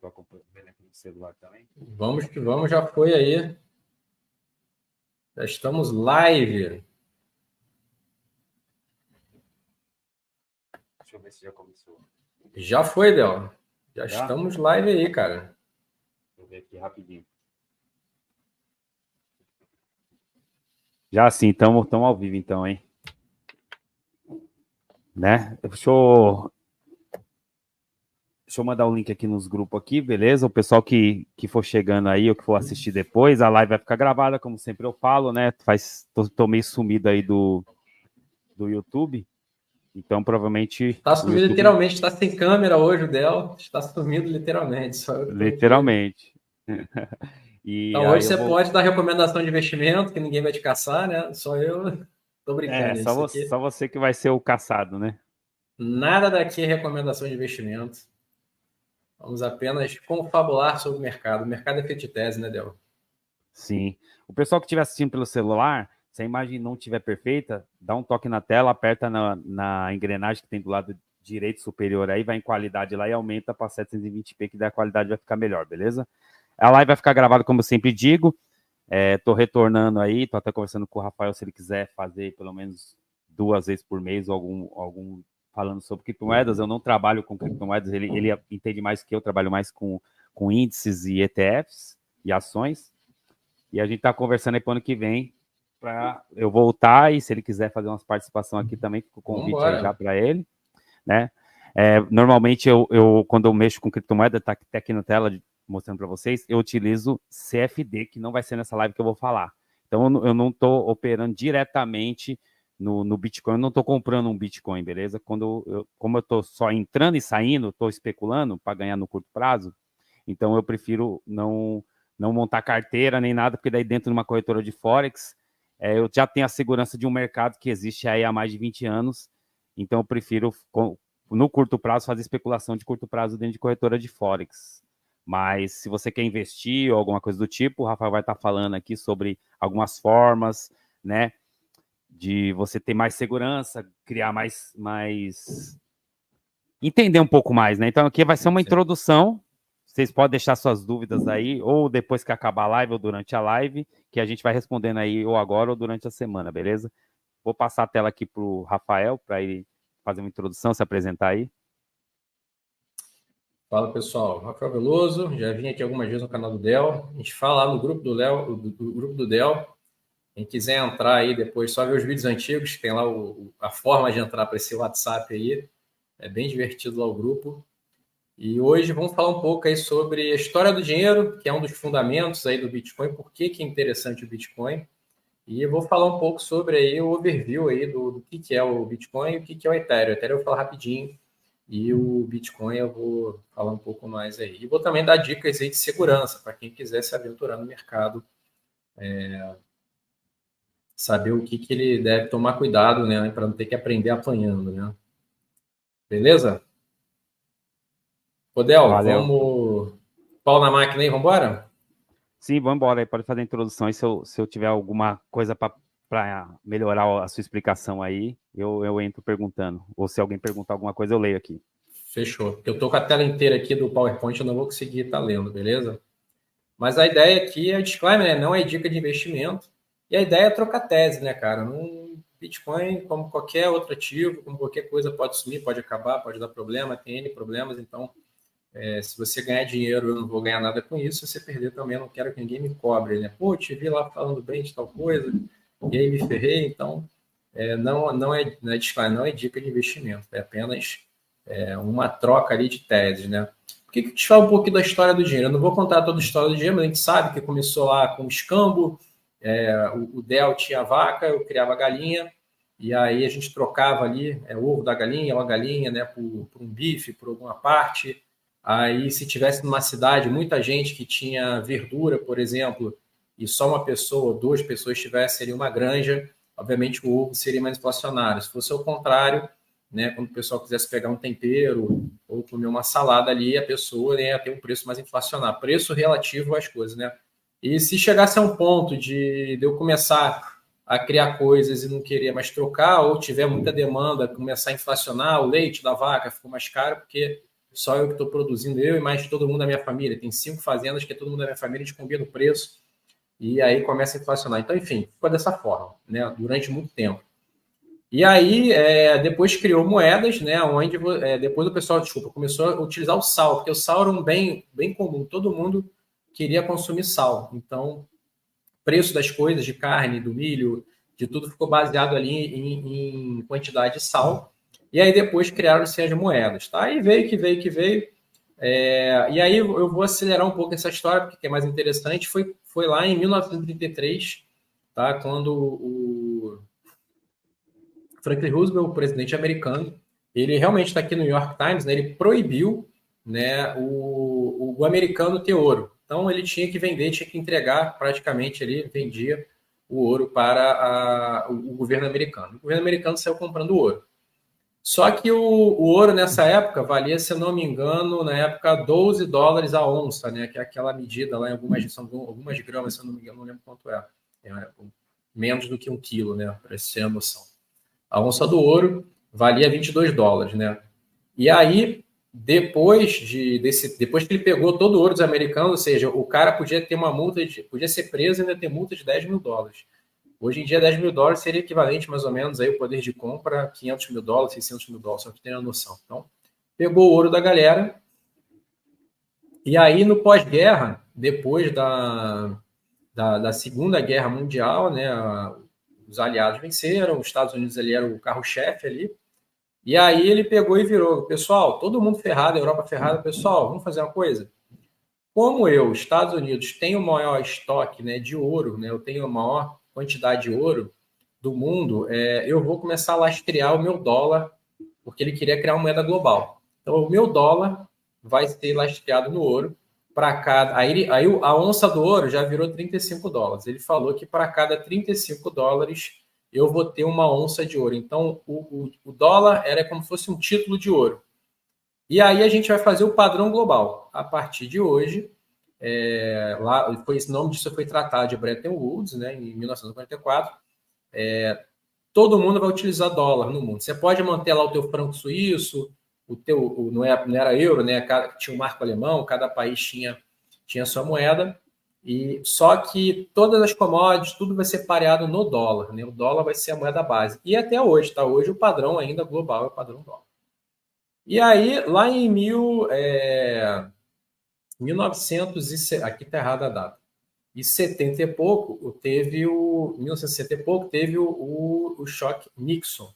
Estou acompanhando aqui no celular também. Vamos que vamos, já foi aí. Já estamos live. Deixa eu ver se já começou. Já foi, Del. Já estamos live aí, cara. Deixa eu ver aqui rapidinho. Já sim, estamos ao vivo então, hein? Né? Deixa eu mandar o link aqui nos grupos aqui, beleza? O pessoal que for chegando aí ou que for assistir depois, a live vai ficar gravada, como sempre eu falo, né? Tô meio sumido aí do YouTube. Então, provavelmente... Está sumido YouTube... literalmente, está sem câmera hoje o Del. Está sumido literalmente. Só eu literalmente. Então, hoje você pode dar recomendação de investimento, que ninguém vai te caçar, né? Só eu tô brincando. Só você que vai ser o caçado, né? Nada daqui é recomendação de investimento. Vamos apenas confabular sobre o mercado. O mercado é feito de tese, né, Del? Sim. O pessoal que estiver assistindo pelo celular, se a imagem não estiver perfeita, dá um toque na tela, aperta na engrenagem que tem do lado direito superior aí, vai em qualidade lá e aumenta para 720p, que daí a qualidade vai ficar melhor, beleza? A live vai ficar gravada, como eu sempre digo. Tô retornando aí, tô até conversando com o Rafael, se ele quiser fazer pelo menos 2 vezes por mês algum falando sobre criptomoedas. Eu não trabalho com criptomoedas, ele entende mais que eu, trabalho mais com índices e ETFs e ações. E a gente está conversando aí para o ano que vem para eu voltar, e se ele quiser fazer umas participação aqui também, fica o convite aí já para ele, né? Normalmente, quando eu mexo com criptomoeda, tá até aqui na tela mostrando para vocês, eu utilizo CFD, que não vai ser nessa live que eu vou falar. Então, eu não estou operando diretamente no Bitcoin, eu não estou comprando um Bitcoin, beleza? Como eu estou só entrando e saindo, estou especulando para ganhar no curto prazo, então eu prefiro não montar carteira nem nada, porque daí dentro de uma corretora de Forex, eu já tenho a segurança de um mercado que existe aí há mais de 20 anos, então eu prefiro, no curto prazo, fazer especulação de curto prazo dentro de corretora de Forex. Mas se você quer investir ou alguma coisa do tipo, o Rafael vai estar falando aqui sobre algumas formas, né, de você ter mais segurança, criar mais... entender um pouco mais, né? Então aqui vai ser uma introdução. Vocês podem deixar suas dúvidas aí, ou depois que acabar a live, ou durante a live, que a gente vai respondendo aí, ou agora, ou durante a semana, beleza? Vou passar a tela aqui para o Rafael, para ele fazer uma introdução, se apresentar aí. Fala, pessoal. Rafael Veloso, já vim aqui algumas vezes no canal do Del. A gente fala lá no grupo do Del. Quem quiser entrar aí depois, só ver os vídeos antigos, tem lá a forma de entrar para esse WhatsApp aí. É bem divertido lá o grupo. E hoje vamos falar um pouco aí sobre a história do dinheiro, que é um dos fundamentos aí do Bitcoin, por que é interessante o Bitcoin. E eu vou falar um pouco sobre aí o overview aí do que é o Bitcoin e o que é o Ethereum. O Ethereum eu vou falar rapidinho e o Bitcoin eu vou falar um pouco mais aí. E vou também dar dicas aí de segurança para quem quiser se aventurar no mercado, saber o que ele deve tomar cuidado, né, para não ter que aprender apanhando, né? Beleza? Ô, Del, vamos... Pau na máquina aí, vamos embora? Sim, vamos embora aí, pode fazer a introdução. E se eu tiver alguma coisa para melhorar a sua explicação aí, eu entro perguntando. Ou se alguém perguntar alguma coisa, eu leio aqui. Fechou. Eu estou com a tela inteira aqui do PowerPoint, eu não vou conseguir estar lendo, beleza? Mas a ideia aqui é disclaimer, né? Não é dica de investimento. E a ideia é trocar tese, né, cara? Bitcoin, como qualquer outro ativo, como qualquer coisa, pode sumir, pode acabar, pode dar problema, tem N problemas. Então, se você ganhar dinheiro, eu não vou ganhar nada com isso. Se você perder também, eu não quero que ninguém me cobre, né? Pô, te vi lá falando bem de tal coisa, e aí me ferrei. Então, não é disclaimer, não é dica de investimento. É apenas uma troca ali de teses, né? Por que eu te falo um pouquinho da história do dinheiro? Eu não vou contar toda a história do dinheiro, mas a gente sabe que começou lá com o escambo, o Del tinha a vaca, eu criava a galinha, e aí a gente trocava ali o ovo da galinha, ou a galinha, né, por um bife, por alguma parte. Aí, se tivesse numa cidade muita gente que tinha verdura, por exemplo, e só uma pessoa ou 2 pessoas tivessem, seria uma granja, obviamente o ovo seria mais inflacionário. Se fosse o contrário, né, quando o pessoal quisesse pegar um tempero ou comer uma salada ali, a pessoa ia ter um preço mais inflacionário, preço relativo às coisas, né? E se chegasse a um ponto de eu começar a criar coisas e não querer mais trocar, ou tiver muita demanda, começar a inflacionar, o leite da vaca ficou mais caro, porque só eu que estou produzindo, eu e mais todo mundo da minha família. Tem 5 fazendas que é todo mundo da minha família, a gente combina o preço e aí começa a inflacionar. Então, enfim, ficou dessa forma, né, durante muito tempo. E aí, depois criou moedas, né, onde depois o pessoal, começou a utilizar o sal, porque o sal era um bem, bem comum, todo mundo queria consumir sal. Então, o preço das coisas, de carne, do milho, de tudo ficou baseado ali em quantidade de sal. E aí depois criaram-se as moedas, tá? Aí veio que veio que veio. E aí eu vou acelerar um pouco essa história, porque é mais interessante. Foi lá em 1933, tá? Quando o Franklin Roosevelt, o presidente americano, ele realmente está aqui no New York Times, né? Ele proibiu, né, o americano ter ouro. Então ele tinha que vender, tinha que entregar, praticamente ele vendia o ouro para o governo americano. O governo americano saiu comprando ouro. Só que o ouro nessa época valia, se eu não me engano, na época $12 a onça, né? Que é aquela medida lá em algumas gramas, se eu não me engano, não lembro quanto é. Menos do que 1 quilo, né? Para você ter a noção. A onça do ouro valia $22, né? E aí, depois que ele pegou todo o ouro dos americanos, ou seja, o cara podia ter uma multa, podia ser preso e ainda ter multa de $10 mil. Hoje em dia, $10 mil seria equivalente, mais ou menos, aí o poder de compra, $500 mil, $600 mil, só que tem a noção. Então, pegou o ouro da galera. E aí, no pós-guerra, depois da Segunda Guerra Mundial, né, os aliados venceram, os Estados Unidos ali era o carro-chefe ali. E aí ele pegou e virou, pessoal, todo mundo ferrado, a Europa ferrada, pessoal, vamos fazer uma coisa. Como Estados Unidos, tem o maior estoque, né, de ouro, né, eu tenho a maior quantidade de ouro do mundo, eu vou começar a lastrear o meu dólar, porque ele queria criar uma moeda global. Então, o meu dólar vai ser lastreado no ouro para cada... Aí a onça do ouro já virou $35. Ele falou que para cada $35 eu vou ter uma onça de ouro. Então, o dólar era como se fosse um título de ouro. E aí a gente vai fazer o padrão global. A partir de hoje, esse nome disso foi tratado de Bretton Woods, né, em 1944. Todo mundo vai utilizar dólar no mundo. Você pode manter lá o teu franco suíço, não era euro, né? Tinha o marco alemão, cada país tinha sua moeda. E só que todas as commodities, tudo vai ser pareado no dólar, né? O dólar vai ser a moeda base. E até hoje, tá? Hoje o padrão ainda global é o padrão dólar. E aí, lá em 1900, aqui tá errada a data, e 70 e pouco, teve 1960 e pouco, teve o choque Nixon.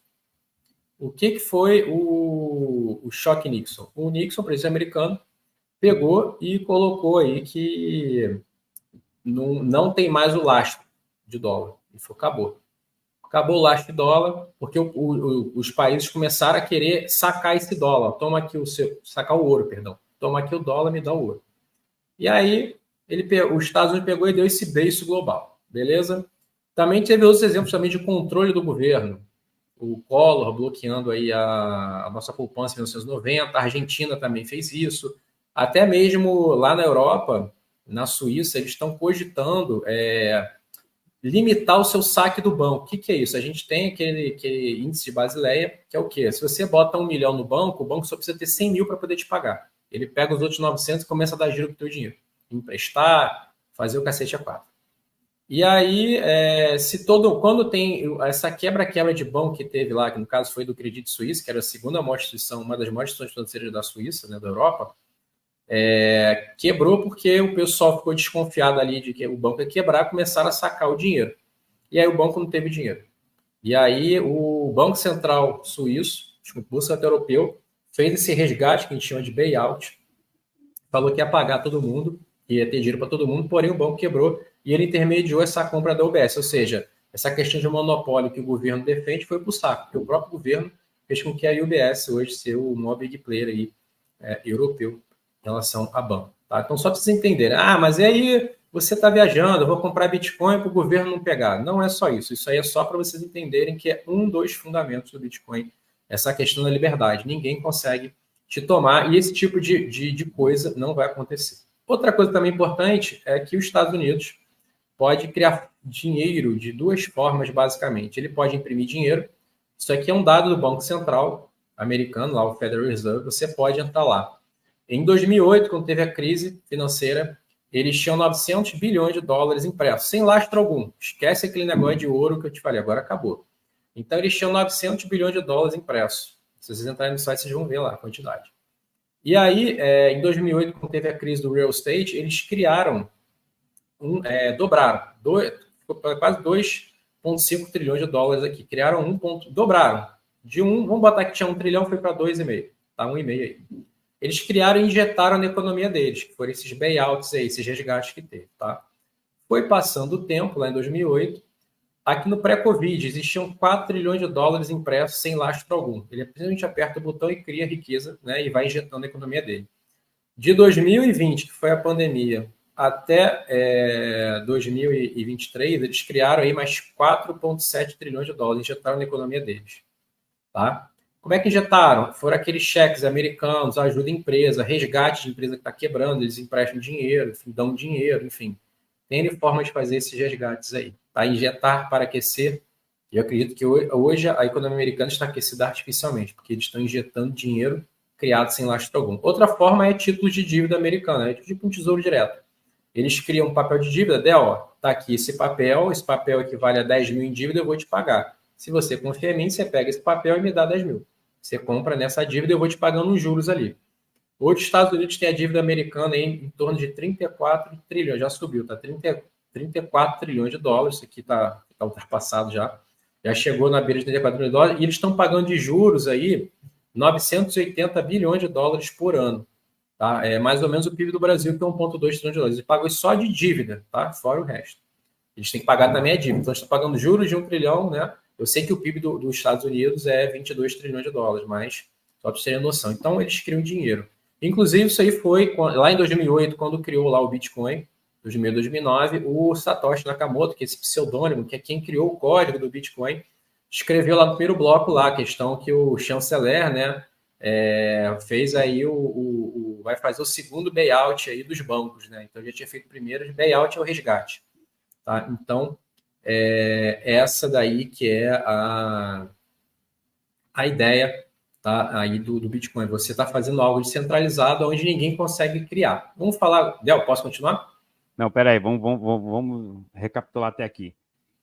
O que foi o choque Nixon? O Nixon, presidente americano, pegou e colocou aí que não tem mais o lastro de dólar. E acabou. Acabou o lastro de dólar, porque os países começaram a querer sacar esse dólar. Toma aqui sacar o ouro, perdão. Toma aqui o dólar, me dá o ouro. E aí, os Estados Unidos pegou e deu esse beiço global. Beleza? Também teve outros exemplos também de controle do governo. O Collor bloqueando aí a nossa poupança em 1990. A Argentina também fez isso. Até mesmo lá na Europa, na Suíça, eles estão cogitando limitar o seu saque do banco. O que é isso? A gente tem aquele índice de Basileia, que é o quê? Se você bota 1 milhão no banco, o banco só precisa ter 100 mil para poder te pagar. Ele pega os outros 900 e começa a dar giro com o teu dinheiro. Emprestar, fazer o cacete a 4. E aí, quando tem essa quebra-quebra de banco que teve lá, que no caso foi do Credit Suisse, que era a segunda maior instituição, uma das maiores instituições financeiras da Suíça, né, da Europa, quebrou porque o pessoal ficou desconfiado ali de que o banco ia quebrar, começaram a sacar o dinheiro. E aí o banco não teve dinheiro. E aí o Banco Central Suíço, o Banco Central Europeu, fez esse resgate que a gente chama de bailout, falou que ia pagar todo mundo, ia ter dinheiro para todo mundo, porém o banco quebrou e ele intermediou essa compra da UBS, ou seja, essa questão de monopólio que o governo defende foi para o saco, porque o próprio governo fez com que a UBS hoje seja o maior big player aí, europeu em relação a banco. Tá? Então, só para vocês entenderem, mas e aí você está viajando, eu vou comprar Bitcoin para o governo não pegar. Não é só isso, isso aí é só para vocês entenderem que é dos fundamentos do Bitcoin, essa questão da liberdade. Ninguém consegue te tomar e esse tipo de coisa não vai acontecer. Outra coisa também importante é que os Estados Unidos pode criar dinheiro de duas formas, basicamente. Ele pode imprimir dinheiro, isso aqui é um dado do Banco Central americano, lá o Federal Reserve, você pode entrar lá. Em 2008, quando teve a crise financeira, eles tinham 900 bilhões de dólares impressos, sem lastro algum. Esquece aquele negócio de ouro que eu te falei, agora acabou. Então, eles tinham 900 bilhões de dólares impressos. Se vocês entrarem no site, vocês vão ver lá a quantidade. E aí, em 2008, quando teve a crise do real estate, eles criaram, dobraram, quase 2,5 trilhões de dólares aqui. Criaram dobraram. Vamos botar que tinha 1 trilhão, foi para 2,5. Tá, 1,5 aí. Eles criaram e injetaram na economia deles, que foram esses bailouts aí, esses resgates que teve, tá? Foi passando o tempo, lá em 2008, aqui no pré-Covid, existiam 4 trilhões de dólares impressos sem lastro algum. Ele simplesmente aperta o botão e cria riqueza, né, e vai injetando a economia dele. De 2020, que foi a pandemia, até 2023, eles criaram aí mais 4,7 trilhões de dólares, injetaram na economia deles. Tá? Como é que injetaram? Foram aqueles cheques americanos, ajuda a empresa, resgate de empresa que está quebrando, eles emprestam dinheiro, enfim, dão dinheiro, enfim. Tem formas de fazer esses resgates aí. Tá? Injetar para aquecer. E eu acredito que hoje a economia americana está aquecida artificialmente, porque eles estão injetando dinheiro criado sem lastro algum. Outra forma é títulos de dívida americana, é tipo um tesouro direto. Eles criam um papel de dívida, tá aqui esse papel equivale a 10 mil em dívida, eu vou te pagar. Se você confia em mim, você pega esse papel e me dá 10 mil. Você compra nessa dívida, eu vou te pagando os juros ali. Hoje, os Estados Unidos tem a dívida americana em torno de 34 trilhões, já subiu, tá? 34 trilhões de dólares, isso aqui está ultrapassado já. Já chegou na beira de 34 trilhões de dólares, e eles estão pagando de juros aí 980 bilhões de dólares por ano. Tá? É mais ou menos o PIB do Brasil, que é 1,2 trilhões de dólares. Eles pagam só de dívida, tá? Fora o resto. Eles têm que pagar também a dívida. Então, eles estão pagando juros de 1 trilhão, né? Eu sei que o PIB dos Estados Unidos é 22 trilhões de dólares, mas só para vocês terem noção. Então, eles criam dinheiro. Inclusive, isso aí foi lá em 2008, quando criou lá o Bitcoin, 2008, 2009, o Satoshi Nakamoto, que é esse pseudônimo, que é quem criou o código do Bitcoin, escreveu lá no primeiro bloco lá a questão que o chanceler, né, fez aí vai fazer o segundo bailout aí dos bancos, né? Então já tinha feito o primeiro, de bailout é o resgate, tá? Então essa daí que é a ideia, tá? Aí do Bitcoin. Você está fazendo algo descentralizado onde ninguém consegue criar. Vamos falar, Del, posso continuar? Não, peraí, vamos recapitular até aqui.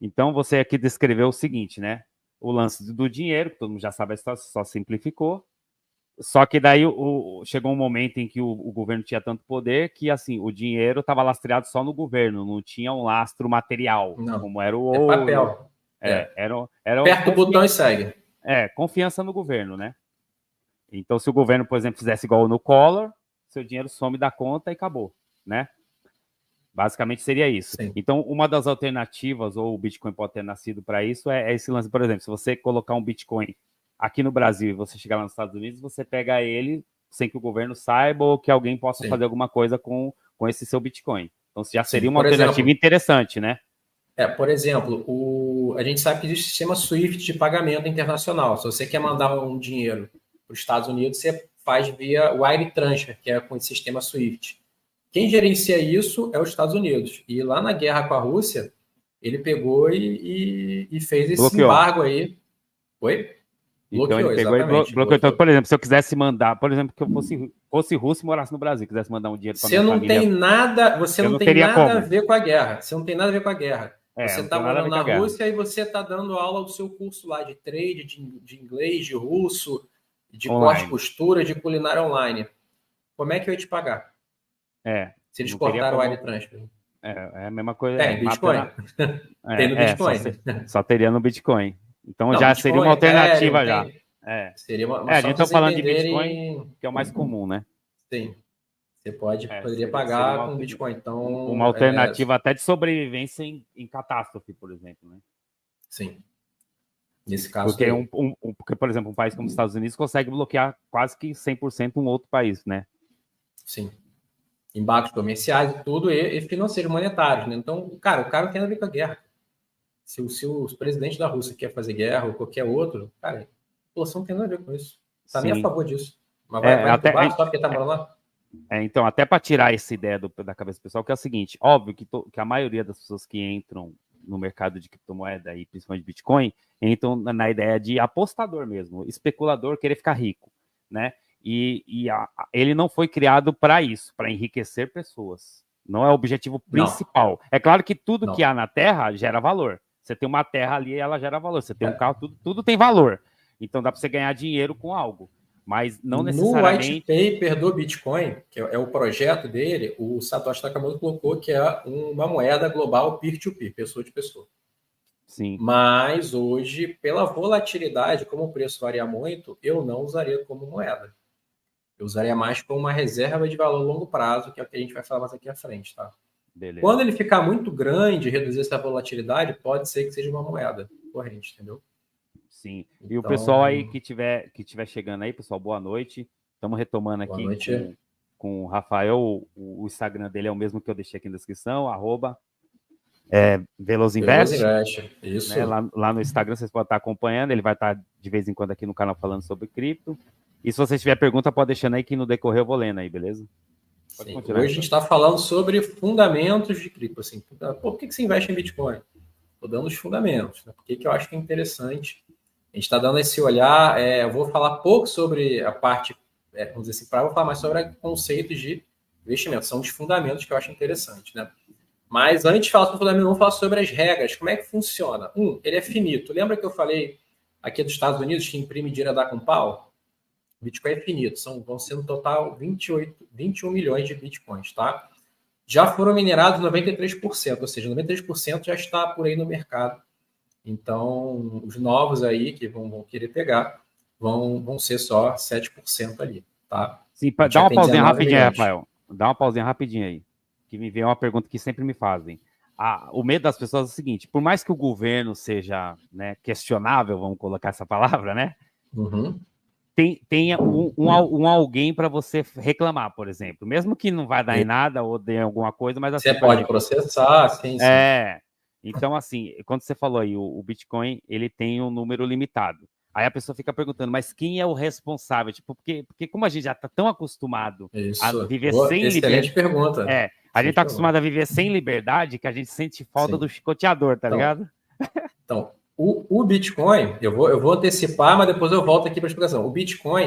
Então, você aqui descreveu o seguinte, né? O lance do dinheiro, que todo mundo já sabe a história, só simplificou. Só que daí chegou um momento em que o governo tinha tanto poder que assim o dinheiro estava lastreado só no governo, não tinha um lastro material, Não. como era o ouro. É papel. Era Aperta o botão e segue. Confiança no governo, né? Então, se o governo, por exemplo, fizesse igual no Collor, seu dinheiro some da conta e acabou, né? Basicamente seria isso. Sim. Então, uma das alternativas, ou o Bitcoin pode ter nascido para isso, é esse lance, por exemplo, se você colocar um Bitcoin aqui no Brasil e você chegar lá nos Estados Unidos, você pega ele sem que o governo saiba ou que alguém possa fazer alguma coisa com esse seu Bitcoin. Então, já seria uma alternativa interessante, né? Por exemplo, a gente sabe que existe o sistema SWIFT de pagamento internacional. Se você quer mandar um dinheiro para os Estados Unidos, você faz via Wire Transfer, que é com esse sistema SWIFT. Quem gerencia isso é os Estados Unidos. E lá na guerra com a Rússia, ele pegou e fez esse embargo aí. Oi? Então ele pegou e bloqueou. Então, por exemplo, se eu quisesse mandar, por exemplo, que eu fosse russo e morasse no Brasil, quisesse mandar um dinheiro para minha família... Você não tem nada a ver com a guerra. Você não tem nada a ver com a guerra. Você está morando na Rússia e você está dando aula do seu curso lá de trade, de inglês, de russo, de corte e costura, de culinária online. Como é que eu ia te pagar? Se eles cortaram o Wire Transfer. É a mesma coisa. Tem Bitcoin. Tem no Bitcoin. Só teria no Bitcoin. Então não, já Bitcoin, seria uma alternativa já. Seria uma a gente está falando de Bitcoin, que é o mais comum, né? Sim. Você poderia pagar com Bitcoin. Então, uma alternativa até de sobrevivência em catástrofe, por exemplo, né? Sim. Nesse caso. Porque, por exemplo, um país como os Estados Unidos consegue bloquear quase que 100% um outro país, né? Sim. Embargos comerciais e tudo, e financeiros, monetários, né? Então, cara, o cara não tem nada a ver com a guerra. Se o presidente da Rússia quer fazer guerra ou qualquer outro, cara, a população não tem nada a ver com isso. Está nem a favor disso. Mas vai até só porque está morando lá? Então, até para tirar essa ideia da cabeça do pessoal, que é o seguinte, óbvio que a maioria das pessoas que entram no mercado de criptomoeda e principalmente Bitcoin, entram na ideia de apostador mesmo, especulador, querer ficar rico, né? ele não foi criado para isso, para enriquecer pessoas. Não é o objetivo principal. Não. É claro que tudo que há na Terra gera valor. Você tem uma terra ali, ela gera valor. Você tem um carro, tudo tem valor. Então dá para você ganhar dinheiro com algo. Mas não necessariamente... No white paper do Bitcoin, que é o projeto dele, o Satoshi Nakamoto colocou que é uma moeda global peer-to-peer, pessoa de pessoa. Sim. Mas hoje, pela volatilidade, como o preço varia muito, eu não usaria como moeda. Eu usaria mais como uma reserva de valor a longo prazo, que é o que a gente vai falar mais aqui à frente, tá? Beleza. Quando ele ficar muito grande, reduzir essa volatilidade, pode ser que seja uma moeda corrente, entendeu? Sim. E o pessoal aí que tiver chegando aí, pessoal, boa noite. Estamos retomando aqui com o Rafael. O Instagram dele é o mesmo que eu deixei aqui na descrição, @VelozInvest. Isso. Né? Lá no Instagram vocês podem estar acompanhando. Ele vai estar de vez em quando aqui no canal falando sobre cripto. E se vocês tiverem pergunta, pode deixando aí que no decorrer eu vou lendo aí, beleza? Sim, hoje a gente está falando sobre fundamentos de cripto. Assim, por que você investe em Bitcoin? Estou dando os fundamentos. Né? Por que eu acho que é interessante? A gente está dando esse olhar. Eu vou falar pouco sobre a parte, vamos dizer assim, vou falar mais sobre conceitos de investimento. São os fundamentos que eu acho interessante. Né? Mas antes de falar sobre o fundamento, vamos falar sobre as regras. Como é que funciona? Ele é finito. Lembra que eu falei aqui dos Estados Unidos que imprime dinheiro a dar com pau? O Bitcoin é finito, vão ser no total 21 milhões de Bitcoins, tá? Já foram minerados 93%, ou seja, 93% já está por aí no mercado. Então, os novos aí que vão querer pegar vão ser só 7% ali, tá? Sim, dá uma pausinha rapidinha, Rafael. Dá uma pausinha rapidinha aí, que me veio uma pergunta que sempre me fazem. O medo das pessoas é o seguinte, por mais que o governo seja, né, questionável, vamos colocar essa palavra, né? Uhum. Tenha um alguém para você reclamar, por exemplo. Mesmo que não vai dar em nada ou dê alguma coisa, mas assim... Você pode processar, sim. Então, assim, quando você falou aí, o Bitcoin, ele tem um número limitado. Aí a pessoa fica perguntando, mas quem é o responsável? Tipo, porque como a gente já está tão acostumado a viver sem liberdade... Excelente pergunta. A gente está acostumado a viver sem liberdade que a gente sente falta do chicoteador, tá ligado? Então... O Bitcoin, eu vou antecipar, mas depois eu volto aqui para a explicação. O Bitcoin,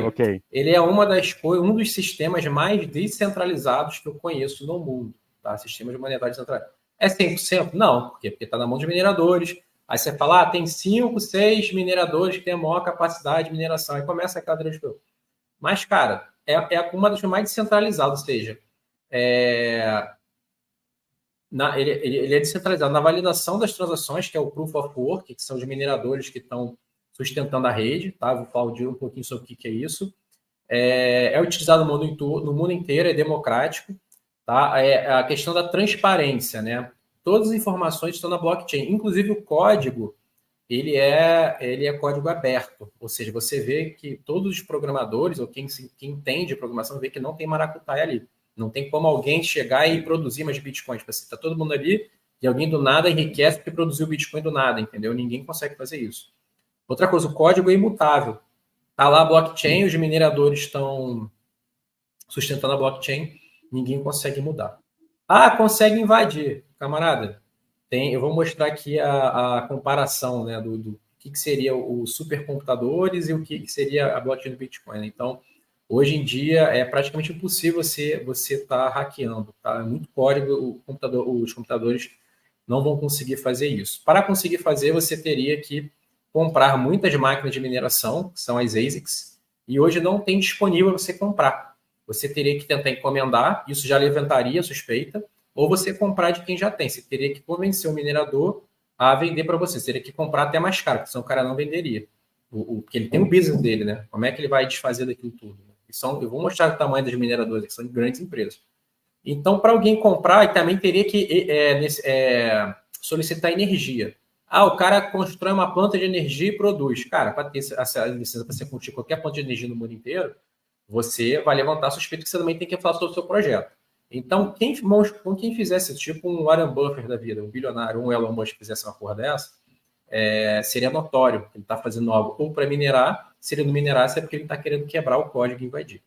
ele é um dos sistemas mais descentralizados que eu conheço no mundo. Tá? Sistemas de monetário descentralizado. É 100%? Não. Por quê? Porque está na mão de mineradores. Aí você fala, tem 5, 6 mineradores que têm a maior capacidade de mineração. Aí começa aquela transferência. Mas, cara, é uma das mais descentralizadas, ou seja, ele é descentralizado na validação das transações, que é o Proof of Work, que são os mineradores que estão sustentando a rede, tá? Vou falar um pouquinho sobre o que é isso. É utilizado no mundo inteiro, é democrático, tá? A questão da transparência, né? Todas as informações estão na blockchain, inclusive o código, ele é código aberto, ou seja, você vê que todos os programadores, ou quem entende programação, vê que não tem maracutaia ali. Não tem como alguém chegar e produzir mais bitcoins. Está todo mundo ali e alguém do nada enriquece porque produziu bitcoin do nada, entendeu? Ninguém consegue fazer isso. Outra coisa, o código é imutável. Está lá a blockchain, os mineradores estão sustentando a blockchain, ninguém consegue mudar. Consegue invadir. Camarada, eu vou mostrar aqui a comparação, né, do que seria os supercomputadores e o que seria a blockchain do Bitcoin. Então, hoje em dia é praticamente impossível você estar hackeando, tá? É muito código, os computadores não vão conseguir fazer isso. Para conseguir fazer, você teria que comprar muitas máquinas de mineração, que são as ASICs, e hoje não tem disponível você comprar. Você teria que tentar encomendar, isso já levantaria suspeita, ou você comprar de quem já tem. Você teria que convencer o minerador a vender para você. Você teria que comprar até mais caro, porque senão o cara não venderia. Porque ele tem o business dele, né? Como é que ele vai desfazer daquilo tudo? Eu vou mostrar o tamanho das mineradoras, que são grandes empresas. Então, para alguém comprar, ele também teria que solicitar energia. O cara constrói uma planta de energia e produz. Cara, para ter essa licença para você construir qualquer planta de energia no mundo inteiro, você vai levantar a suspeita que você também tem que falar sobre o seu projeto. Então, quem fizesse tipo um Warren Buffett da vida, um bilionário, um Elon Musk fizesse uma porra dessa, seria notório que ele está fazendo algo ou para minerar, se ele não minerasse é porque ele está querendo quebrar o código e invadir.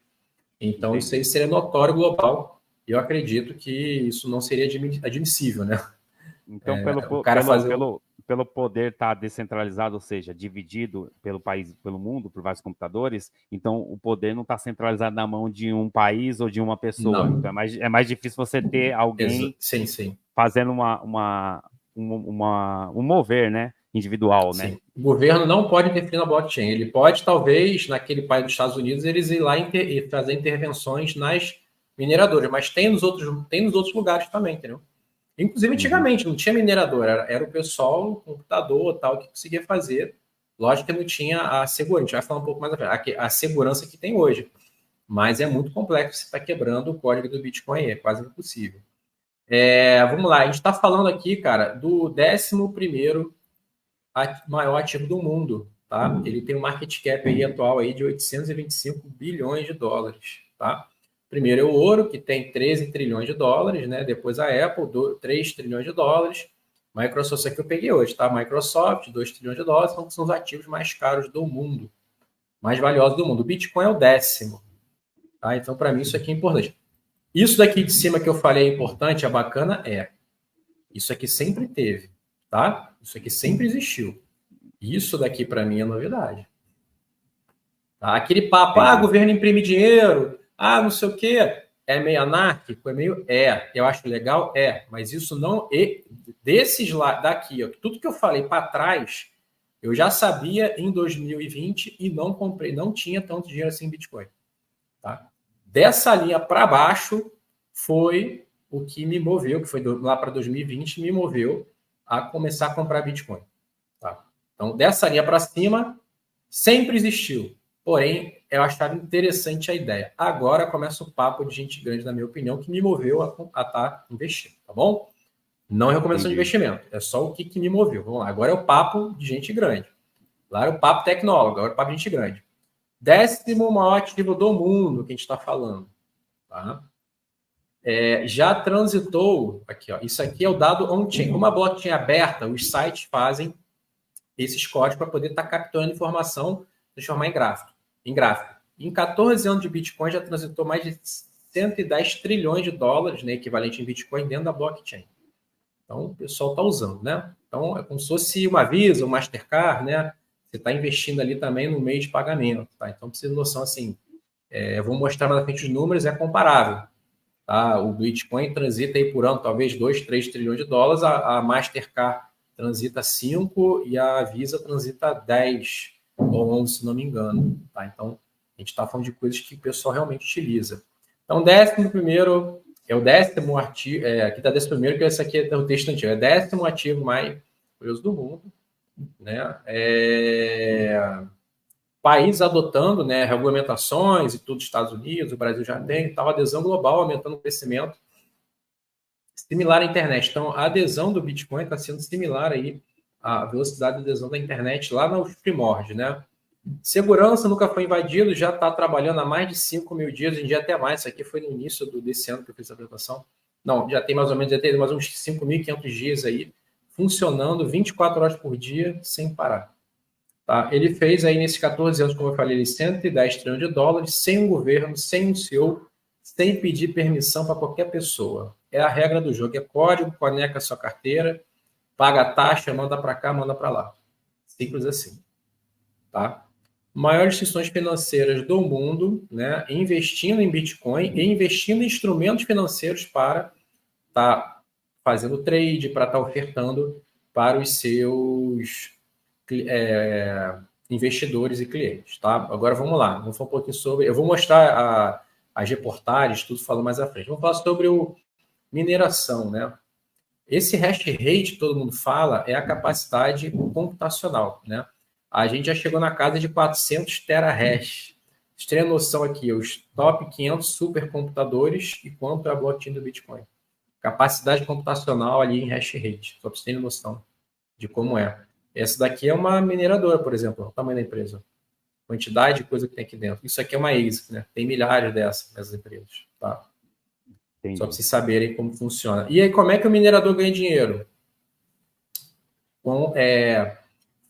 Então, Isso aí seria notório global. E eu acredito que isso não seria admissível, né? Então, pelo poder estar descentralizado, ou seja, dividido pelo país, pelo mundo, por vários computadores, então o poder não está centralizado na mão de um país ou de uma pessoa. Não. Então é mais difícil você ter alguém Sim, sim. fazendo um mover, né? Individual, né? Sim. O governo não pode interferir na blockchain. Ele pode, talvez, naquele país dos Estados Unidos, eles ir lá e fazer intervenções nas mineradoras, mas tem nos outros lugares também, entendeu? Inclusive, antigamente, não tinha mineradora, era o pessoal, o computador tal, que conseguia fazer. Lógico que não tinha a segurança, a gente vai falar um pouco mais à frente, a segurança que tem hoje. Mas é muito complexo, você está quebrando o código do Bitcoin, é quase impossível. Vamos lá, a gente está falando aqui, cara, do 11º maior ativo do mundo, tá? Ele tem um market cap aí atual aí de 825 bilhões de dólares, tá? Primeiro é o ouro, que tem 13 trilhões de dólares, né? Depois a Apple, 3 trilhões de dólares. Microsoft, isso aqui eu peguei hoje, tá? Microsoft, 2 trilhões de dólares, então são os ativos mais caros do mundo, mais valiosos do mundo. O Bitcoin é o 10º, tá? Então, para mim, isso aqui é importante. Isso daqui de cima que eu falei é importante, é bacana, Isso aqui sempre teve, tá? Isso aqui sempre existiu. Isso daqui, para mim, é novidade. Tá? Aquele papo, governo imprime dinheiro, não sei o quê, é meio anárquico, é meio... eu acho legal, mas isso não... desses lá, daqui, ó, tudo que eu falei para trás, eu já sabia em 2020 e não comprei, não tinha tanto dinheiro assim em Bitcoin. Tá? Dessa linha para baixo foi o que me moveu, que foi lá para 2020, me moveu a começar a comprar Bitcoin. Tá? Então, dessa linha para cima, sempre existiu. Porém, eu achava interessante a ideia. Agora começa o papo de gente grande, na minha opinião, que me moveu a estar investindo, tá bom? Não é recomendação de investimento, é só o que me moveu. Vamos lá, agora é o papo de gente grande. Lá é o papo tecnólogo, agora é o papo de gente grande. 10º maior ativo do mundo que a gente está falando. Tá? Já transitou, aqui, ó, isso aqui é o dado on-chain. Como a blockchain é aberta, os sites fazem esses códigos para poder estar capturando informação, transformar em gráfico. Em 14 anos de Bitcoin, já transitou mais de 110 trilhões de dólares, né, equivalente em Bitcoin, dentro da blockchain. Então, o pessoal está usando, né? Então, é como se fosse uma Visa, um Mastercard, né? Você está investindo ali também no meio de pagamento, tá? Então, precisa ter noção, assim, eu vou mostrar mais na frente os números, é comparável. Tá? O Bitcoin transita aí por ano, talvez 2, 3 trilhões de dólares, a Mastercard transita 5 e a Visa transita 10 ou 11, se não me engano. Tá? Então, a gente está falando de coisas que o pessoal realmente utiliza. Então, 11º é o 10º ativo, aqui está 11º, que esse aqui é o texto antigo, é o 10º ativo mais curioso do mundo. Né? Países adotando, né, regulamentações e tudo, Estados Unidos, o Brasil já tem, tal, adesão global aumentando o crescimento similar à internet. Então, a adesão do Bitcoin está sendo similar aí à velocidade de adesão da internet lá nos primórdios, né? Segurança nunca foi invadido, já está trabalhando há mais de 5 mil dias, em dia até mais. Isso aqui foi no início desse ano que eu fiz a apresentação. Não, já tem mais ou menos, já tem mais uns 5.500 dias aí, funcionando 24 horas por dia, sem parar. Tá? Ele fez aí nesses 14 anos, como eu falei, 110 trilhões de dólares, sem um governo, sem um CEO, sem pedir permissão para qualquer pessoa. É a regra do jogo, é código, conecta a sua carteira, paga a taxa, manda para cá, manda para lá. Simples assim. Tá? Maiores instituições financeiras do mundo, né, investindo em Bitcoin e investindo em instrumentos financeiros para estar fazendo trade, para estar ofertando para os seus investidores e clientes, tá? Agora vamos lá, vamos falar um pouquinho sobre... Eu vou mostrar as reportagens, tudo falando mais à frente. Vamos falar sobre mineração, né? Esse hash rate que todo mundo fala é a capacidade computacional, né? A gente já chegou na casa de 400 terahash. Vocês têm a noção aqui, os top 500 supercomputadores e quanto é a blockchain do Bitcoin. Capacidade computacional ali em hash rate, só para vocês terem noção de como é. Essa daqui é uma mineradora, por exemplo, o tamanho da empresa. Quantidade de coisa que tem aqui dentro. Isso aqui é uma ASIC, né? Tem milhares dessas empresas, tá? Entendi. Só para vocês saberem como funciona. E aí, como é que o minerador ganha dinheiro?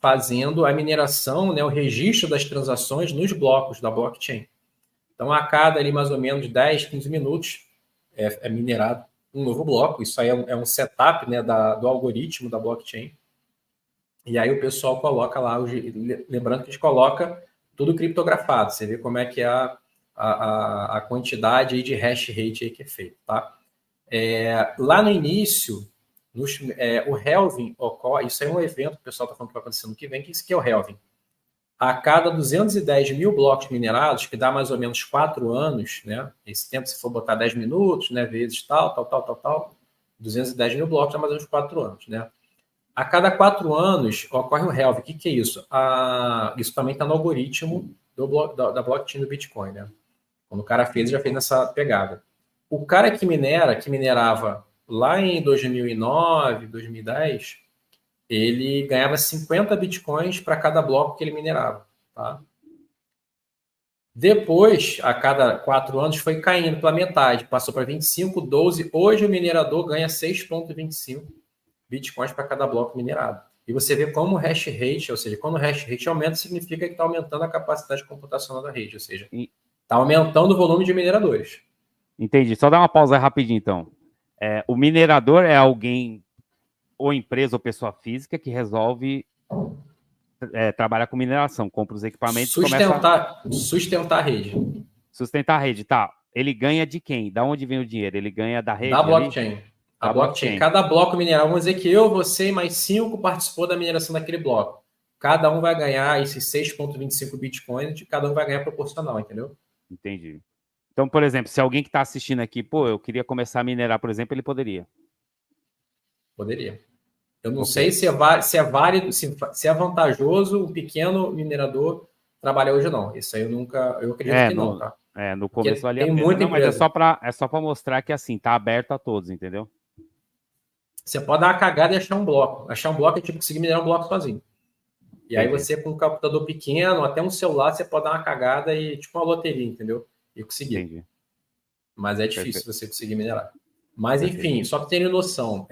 Fazendo a mineração, né, o registro das transações nos blocos da blockchain. Então, a cada ali, mais ou menos 10, 15 minutos, é minerado um novo bloco. Isso aí é um setup, né, do algoritmo da blockchain. E aí o pessoal coloca lá, lembrando que a gente coloca tudo criptografado, você vê como é que é a quantidade aí de hash rate aí que é feito, tá? Lá no início, o halving ocorre, isso é um evento que o pessoal está falando que vai acontecer no que vem, que isso que é o halving. A cada 210 mil blocos minerados, que dá mais ou menos 4 anos, né? Esse tempo, se for botar 10 minutos, né? Vezes tal, 210 mil blocos dá mais ou menos 4 anos, né? A cada 4 anos ocorre um halving. O que é isso? Isso também está no algoritmo da blockchain do Bitcoin, né? Quando o cara fez, já fez nessa pegada. O cara que minerava lá em 2009, 2010, ele ganhava 50 bitcoins para cada bloco que ele minerava. Tá? Depois, a cada 4 anos, foi caindo pela metade, passou para 25, 12. Hoje o minerador ganha 6,25 bitcoins para cada bloco minerado. E você vê como o hash rate, ou seja, quando o hash rate aumenta, significa que está aumentando a capacidade computacional da rede, ou seja, está aumentando o volume de mineradores. Entendi. Só dar uma pausa aí rapidinho, então. O minerador é alguém, ou empresa ou pessoa física, que resolve trabalhar com mineração, compra os equipamentos e começa a sustentar a rede. sustentar a rede. Tá. Ele ganha de quem? Da onde vem o dinheiro? Ele ganha da rede Da blockchain. ali? A Da blockchain. Cada bloco mineral, vamos dizer que eu, você e mais 5 participou da mineração daquele bloco. Cada um vai ganhar esses 6,25 bitcoins, cada um vai ganhar proporcional, entendeu? Entendi. Então, por exemplo, se alguém que está assistindo aqui, pô, eu queria começar a minerar, por exemplo, ele poderia. Poderia. Eu não Ok. sei se é válido, se é vantajoso um pequeno minerador trabalhar hoje ou não. Isso aí eu acredito que não, tá? No Porque começo valia a tem pena. muita Não, mas empresa. é só para mostrar que assim, tá aberto a todos, entendeu? Você pode dar uma cagada e achar um bloco. Achar um bloco é tipo conseguir minerar um bloco sozinho. E aí Entendi. você, com um computador pequeno, até um celular, você pode dar uma cagada e tipo uma loteria, entendeu? E conseguir. Entendi. Mas é difícil Perfeito. você conseguir minerar. Mas, Perfeito. enfim, só para terem noção,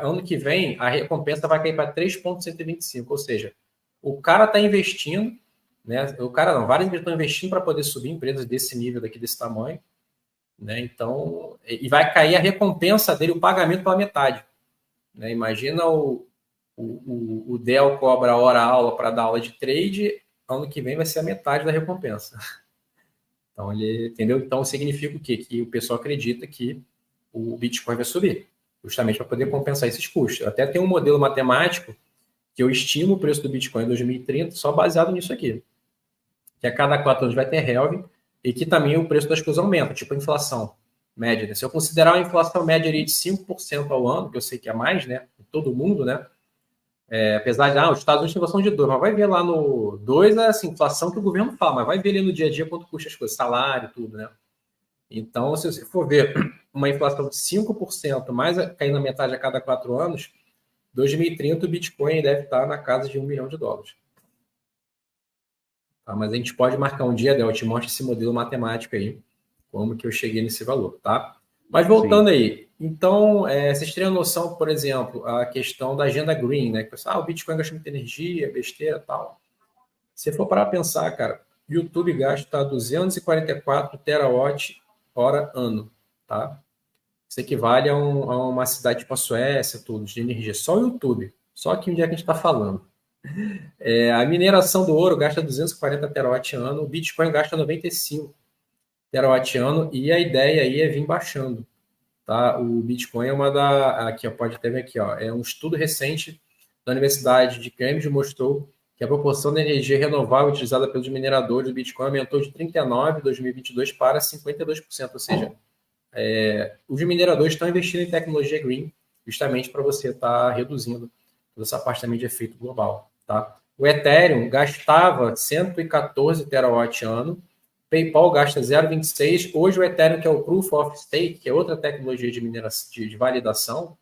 ano que vem a recompensa vai cair para 3,125, ou seja, o cara está investindo, né? O cara não, vários estão investindo para poder subir empresas desse nível daqui, desse tamanho, né? Então, e vai cair a recompensa dele, o pagamento pela metade. Né? Imagina o Dell cobra hora-aula para dar aula de trade, ano que vem vai ser a metade da recompensa. Então, ele, entendeu? Então, significa o quê? Que o pessoal acredita que o Bitcoin vai subir, justamente para poder compensar esses custos. Até tem um modelo matemático que eu estimo o preço do Bitcoin em 2030 só baseado nisso aqui. Que a cada 4 anos vai ter halving e que também o preço das coisas aumenta, tipo a inflação média. Né? Se eu considerar uma inflação média de 5% ao ano, que eu sei que é mais, né? Em todo mundo, né? Apesar de, os Estados Unidos tem inflação de 2, mas vai ver lá no 2 é assim, inflação que o governo fala, mas vai ver ali no dia a dia quanto custa as coisas, salário, tudo, né? Então, se você for ver uma inflação de 5%, mais cair na metade a cada 4 anos, 2030 o Bitcoin deve estar na casa de $1 milhão. Tá? Mas a gente pode marcar um dia, Del, eu te mostro esse modelo matemático aí, como que eu cheguei nesse valor, tá? Mas voltando Sim. aí, então, vocês teriam noção, por exemplo, a questão da agenda green, né? Que o Bitcoin gasta muita energia, besteira e tal. Se for para pensar, cara, o YouTube gasta 244 terawatt-hora ano, tá? Isso equivale a uma cidade tipo a Suécia, tudo, de energia. Só o YouTube. Só aqui onde é que a gente está falando. A mineração do ouro gasta 240 terawatt-ano, o Bitcoin gasta 95 terawatt-ano, e a ideia aí é vir baixando. Tá? O Bitcoin é uma da... Aqui, ó, pode até ver aqui. Ó, é um estudo recente da Universidade de Cambridge mostrou que a proporção de energia renovável utilizada pelos mineradores do Bitcoin aumentou de 39% em 2022 para 52%, ou seja, os mineradores estão investindo em tecnologia green justamente para você estar reduzindo toda essa parte também de efeito global. Tá? O Ethereum gastava 114 terawatt-ano, PayPal gasta 0,26. Hoje o Ethereum, que é o Proof of Stake, que é outra tecnologia de mineração, de validação,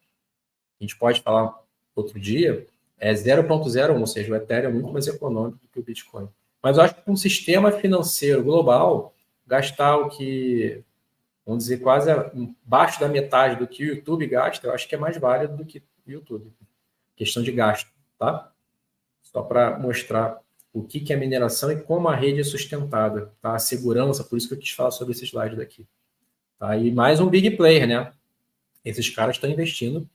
a gente pode falar outro dia, é 0,01, ou seja, o Ethereum é muito mais econômico do que o Bitcoin. Mas eu acho que um sistema financeiro global, gastar o que, vamos dizer, quase abaixo da metade do que o YouTube gasta, eu acho que é mais válido do que o YouTube. Questão de gasto, tá? Só para mostrar o que é mineração e como a rede é sustentada, tá? A segurança, por isso que eu quis falar sobre esse slide daqui. Tá? E mais um big player, né? Esses caras estão investindo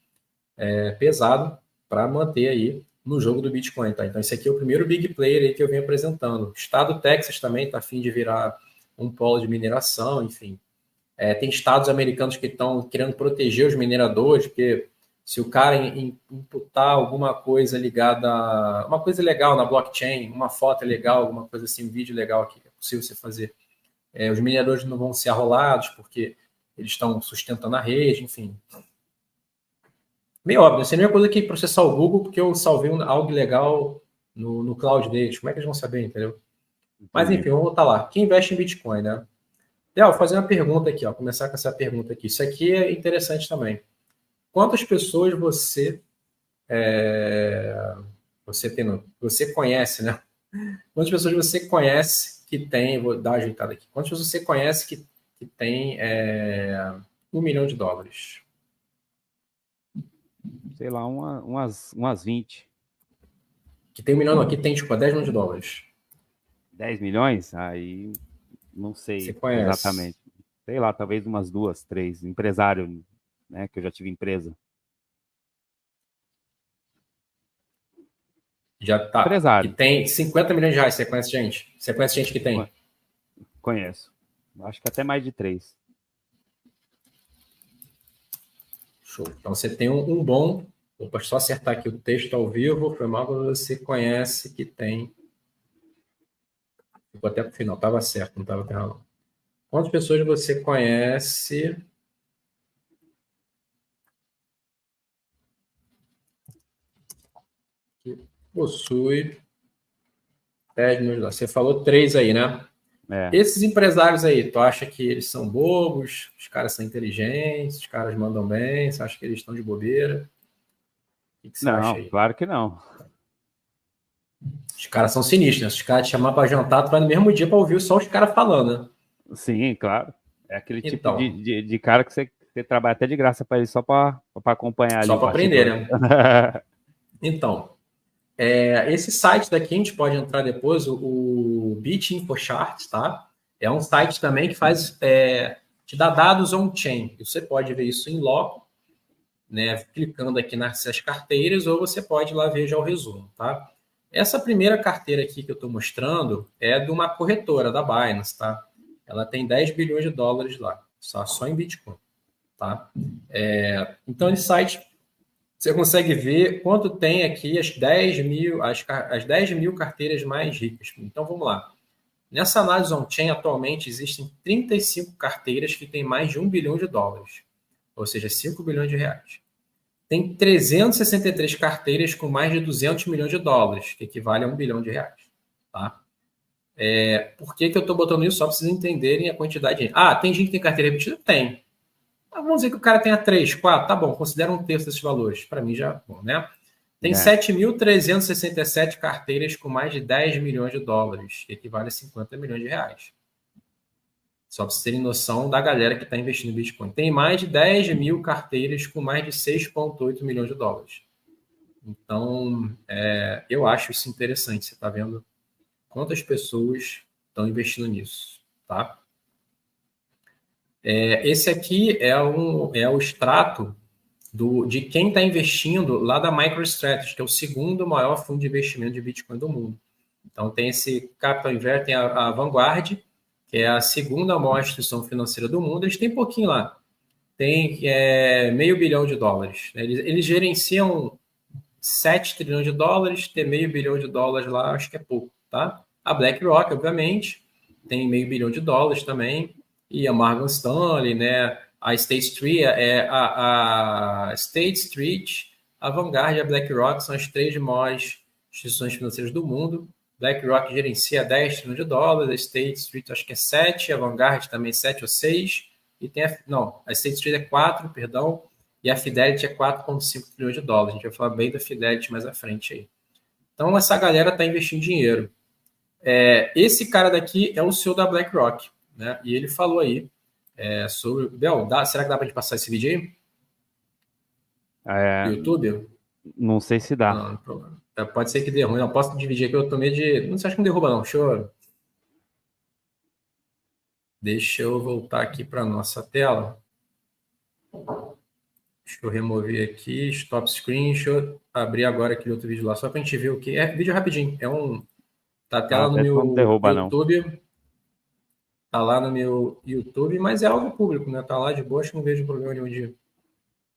pesado para manter aí no jogo do Bitcoin, tá? Então, esse aqui é o primeiro big player aí que eu venho apresentando. O estado do Texas também está a fim de virar um polo de mineração, enfim. Tem estados americanos que estão querendo proteger os mineradores, porque se o cara imputar alguma coisa ligada a uma coisa legal na blockchain, uma foto legal, alguma coisa assim, um vídeo legal que é possível você fazer, os mineradores não vão ser arrolados porque eles estão sustentando a rede, enfim. Meio óbvio, seria a mesma coisa que processar o Google porque eu salvei algo legal no cloud deles. Como é que eles vão saber, entendeu? Mas Entendi. enfim, vamos voltar lá. Quem investe em Bitcoin, né? Léo, vou fazer uma pergunta aqui, ó. Começar com essa pergunta aqui. Isso aqui é interessante também. Quantas pessoas você conhece, né? Quantas pessoas você conhece que tem, vou dar uma ajeitada aqui. Quantas pessoas você conhece que tem $1 milhão? Sei lá, umas 20. Que tem 1 milhão, não, que tem tipo $10 milhões. 10 milhões? Aí não Você sei conhece? exatamente. Sei lá, talvez umas duas, três. Empresário, né? Que eu já tive empresa. Já tá. Que Empresário, tem R$ 50 milhões. Você conhece gente? Você conhece gente que tem? conheço. Acho que até mais de três. Show. Então você tem um bom. Opa, só acertar aqui o texto ao vivo. Foi mal, mas você conhece que tem. Ficou até pro final. Tava certo, não tava errado. Quantas pessoas você conhece que possui 10 milhões de dólares? Você falou três aí, né? É. Esses empresários aí, tu acha que eles são bobos? Os caras são inteligentes? Os caras mandam bem? Você acha que eles estão de bobeira? O que você acha Não, aí? claro que não. Os caras são sinistros, né? Se os caras te chamar para jantar, tu vai no mesmo dia para ouvir só os caras falando, né? Sim, claro. É aquele tipo de, Então, de, de cara que você trabalha até de graça para ele só para acompanhar ali só o para aprender, bastidor. né? Então, esse site daqui a gente pode entrar depois, o BitInfoCharts, tá? É um site também que te dá dados on-chain. Você pode ver isso em loco, né? Clicando aqui nessas carteiras, ou você pode ir lá ver já o resumo, tá? Essa primeira carteira aqui que eu estou mostrando é de uma corretora da Binance, tá? Ela tem $10 bilhões lá, só em Bitcoin, tá? Então, esse site, você consegue ver quanto tem aqui as 10 mil carteiras mais ricas. Então, vamos lá. Nessa análise on-chain, atualmente, existem 35 carteiras que têm mais de $1 bilhão, ou seja, R$ 5 bilhões. Tem 363 carteiras com mais de $200 milhões, que equivale a R$ 1 bilhão. Tá? Por que eu estou botando isso? Só para vocês entenderem a quantidade. Tem gente que tem carteira repetida? Tem. Vamos dizer que o cara tenha 3, 4, tá bom, considera um terço desses valores. Para mim já, bom, né? Tem É, 7.367 carteiras com mais de $10 milhões, que equivale a R$ 50 milhões. Só para vocês terem noção da galera que está investindo em Bitcoin. Tem mais de 10 mil carteiras com mais de $6,8 milhões. Então, eu acho isso interessante. Você está vendo quantas pessoas estão investindo nisso, tá? Esse aqui é o extrato de quem está investindo lá da MicroStrategy, que é o segundo maior fundo de investimento de Bitcoin do mundo. Então, tem esse Capital Invest, tem a Vanguard, que é a segunda maior instituição financeira do mundo. Eles têm pouquinho lá. Tem meio bilhão de dólares. Eles gerenciam 7 trilhões de dólares, ter meio bilhão de dólares lá, acho que é pouco, tá? A BlackRock, obviamente, tem meio bilhão de dólares também, e a Morgan Stanley, né? A State Street, a State Street, a Vanguard e a BlackRock são as três maiores instituições financeiras do mundo. BlackRock gerencia 10 trilhões de dólares, a State Street acho que é 7, a Vanguard também 7 ou 6, e tem a State Street é 4, perdão, e a Fidelity é 4,5 trilhões de dólares. A gente vai falar bem da Fidelity mais à frente aí. Então, essa galera está investindo dinheiro. Esse cara daqui é o CEO da BlackRock, né? E ele falou aí sobre... Bel, será que dá para gente passar esse vídeo aí? é, Do YouTube? não sei se dá. Não, pode ser que dê ruim. Não posso dividir aqui, eu tomei de... Não sei, acho que não derruba não. Deixa eu voltar aqui para nossa tela. Deixa eu remover aqui, stop screen, deixa eu abrir agora aquele outro vídeo lá, só para a gente ver o que é. Vídeo rapidinho, tá até lá no Até não meu derruba, não. YouTube, tá lá no meu YouTube, mas é algo público, né? Tá lá de boa, acho que não vejo problema nenhum de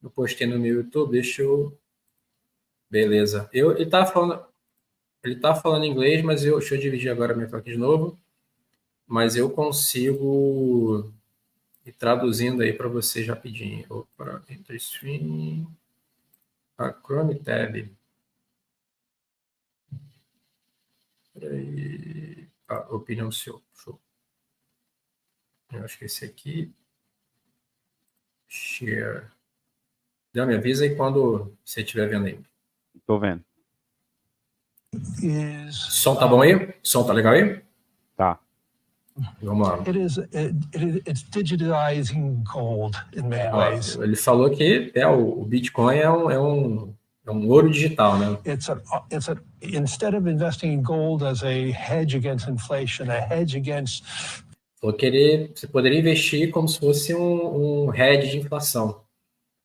eu postei no meu YouTube, deixa eu... Beleza. Ele tá falando inglês, mas deixa eu dividir agora minha tela aqui de novo, mas eu consigo ir traduzindo aí para vocês rapidinho. Opa, enter stream, a Chrome Tab. Peraí. Opinião seu. Show. Eu acho que esse aqui. Share. Me avisa aí quando você estiver vendo aí. Tô vendo. Som tá bom aí? Som tá legal aí? Tá. Vamos lá. It's digitizing gold in many ways. Ele falou que o Bitcoin é um ouro digital, né? Instead of investing in gold as a hedge against inflation, a hedge against... Você poderia investir como se fosse um hedge de inflação,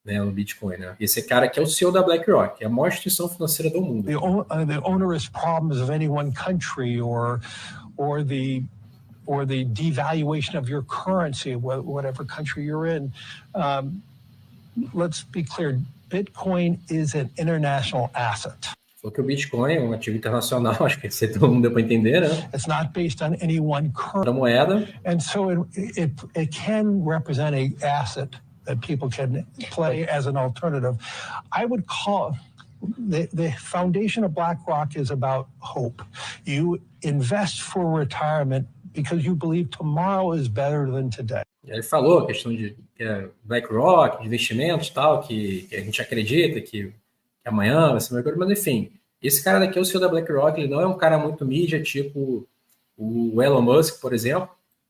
né, no Bitcoin, né? Esse cara aqui é o CEO da BlackRock, é a maior instituição financeira do mundo. The onerous problems of any one country or the devaluation of your currency, whatever country you're in. Let's be clear, Bitcoin is an international asset. Falou que o Bitcoin é um ativo internacional, acho que todo mundo deu para entender, né? It's not based on any one currency. Da moeda. And so it can represent an asset that people can play as an alternative. I would call the foundation of BlackRock is about hope. You invest for retirement because you believe tomorrow is better than today. Ele falou a questão de BlackRock, de investimentos e tal, que a gente acredita que amanhã vai ser melhor, mas enfim, esse cara daqui é o CEO da BlackRock, ele não é um cara muito mídia, tipo o Elon Musk, por exemplo,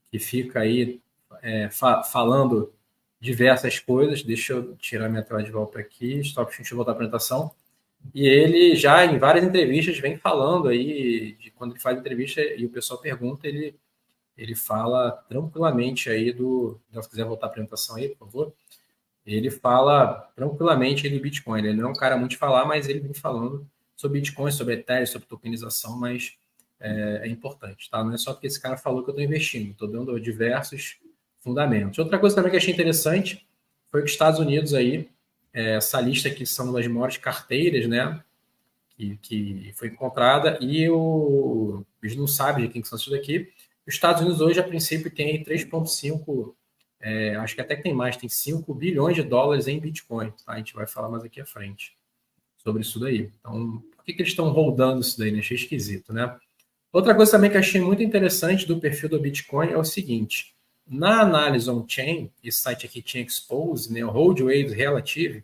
que fica aí falando diversas coisas. Deixa eu tirar minha tela de volta aqui, deixa eu voltar à apresentação. E ele já em várias entrevistas vem falando aí, quando ele faz entrevista e o pessoal pergunta, ele fala tranquilamente aí se quiser voltar à apresentação aí, por favor. Ele fala tranquilamente aí do Bitcoin. Ele não é um cara muito de falar, mas ele vem falando sobre Bitcoin, sobre Ethereum, sobre tokenização, mas é importante, tá? Não é só porque esse cara falou que eu estou investindo, estou dando diversos fundamentos. Outra coisa também que eu achei interessante foi que os Estados Unidos aí, essa lista aqui são das maiores carteiras, né, que foi encontrada, e eles não sabem de quem são esses daqui. Os Estados Unidos hoje, a princípio, tem 3,5, acho que até que tem mais, tem 5 bilhões de dólares em Bitcoin. Tá? A gente vai falar mais aqui à frente sobre isso daí. Então, por que eles estão holdando isso daí? Né? Achei esquisito, né? Outra coisa também que eu achei muito interessante do perfil do Bitcoin é o seguinte: na análise on-chain, esse site aqui tinha expose, né, o hold rate relative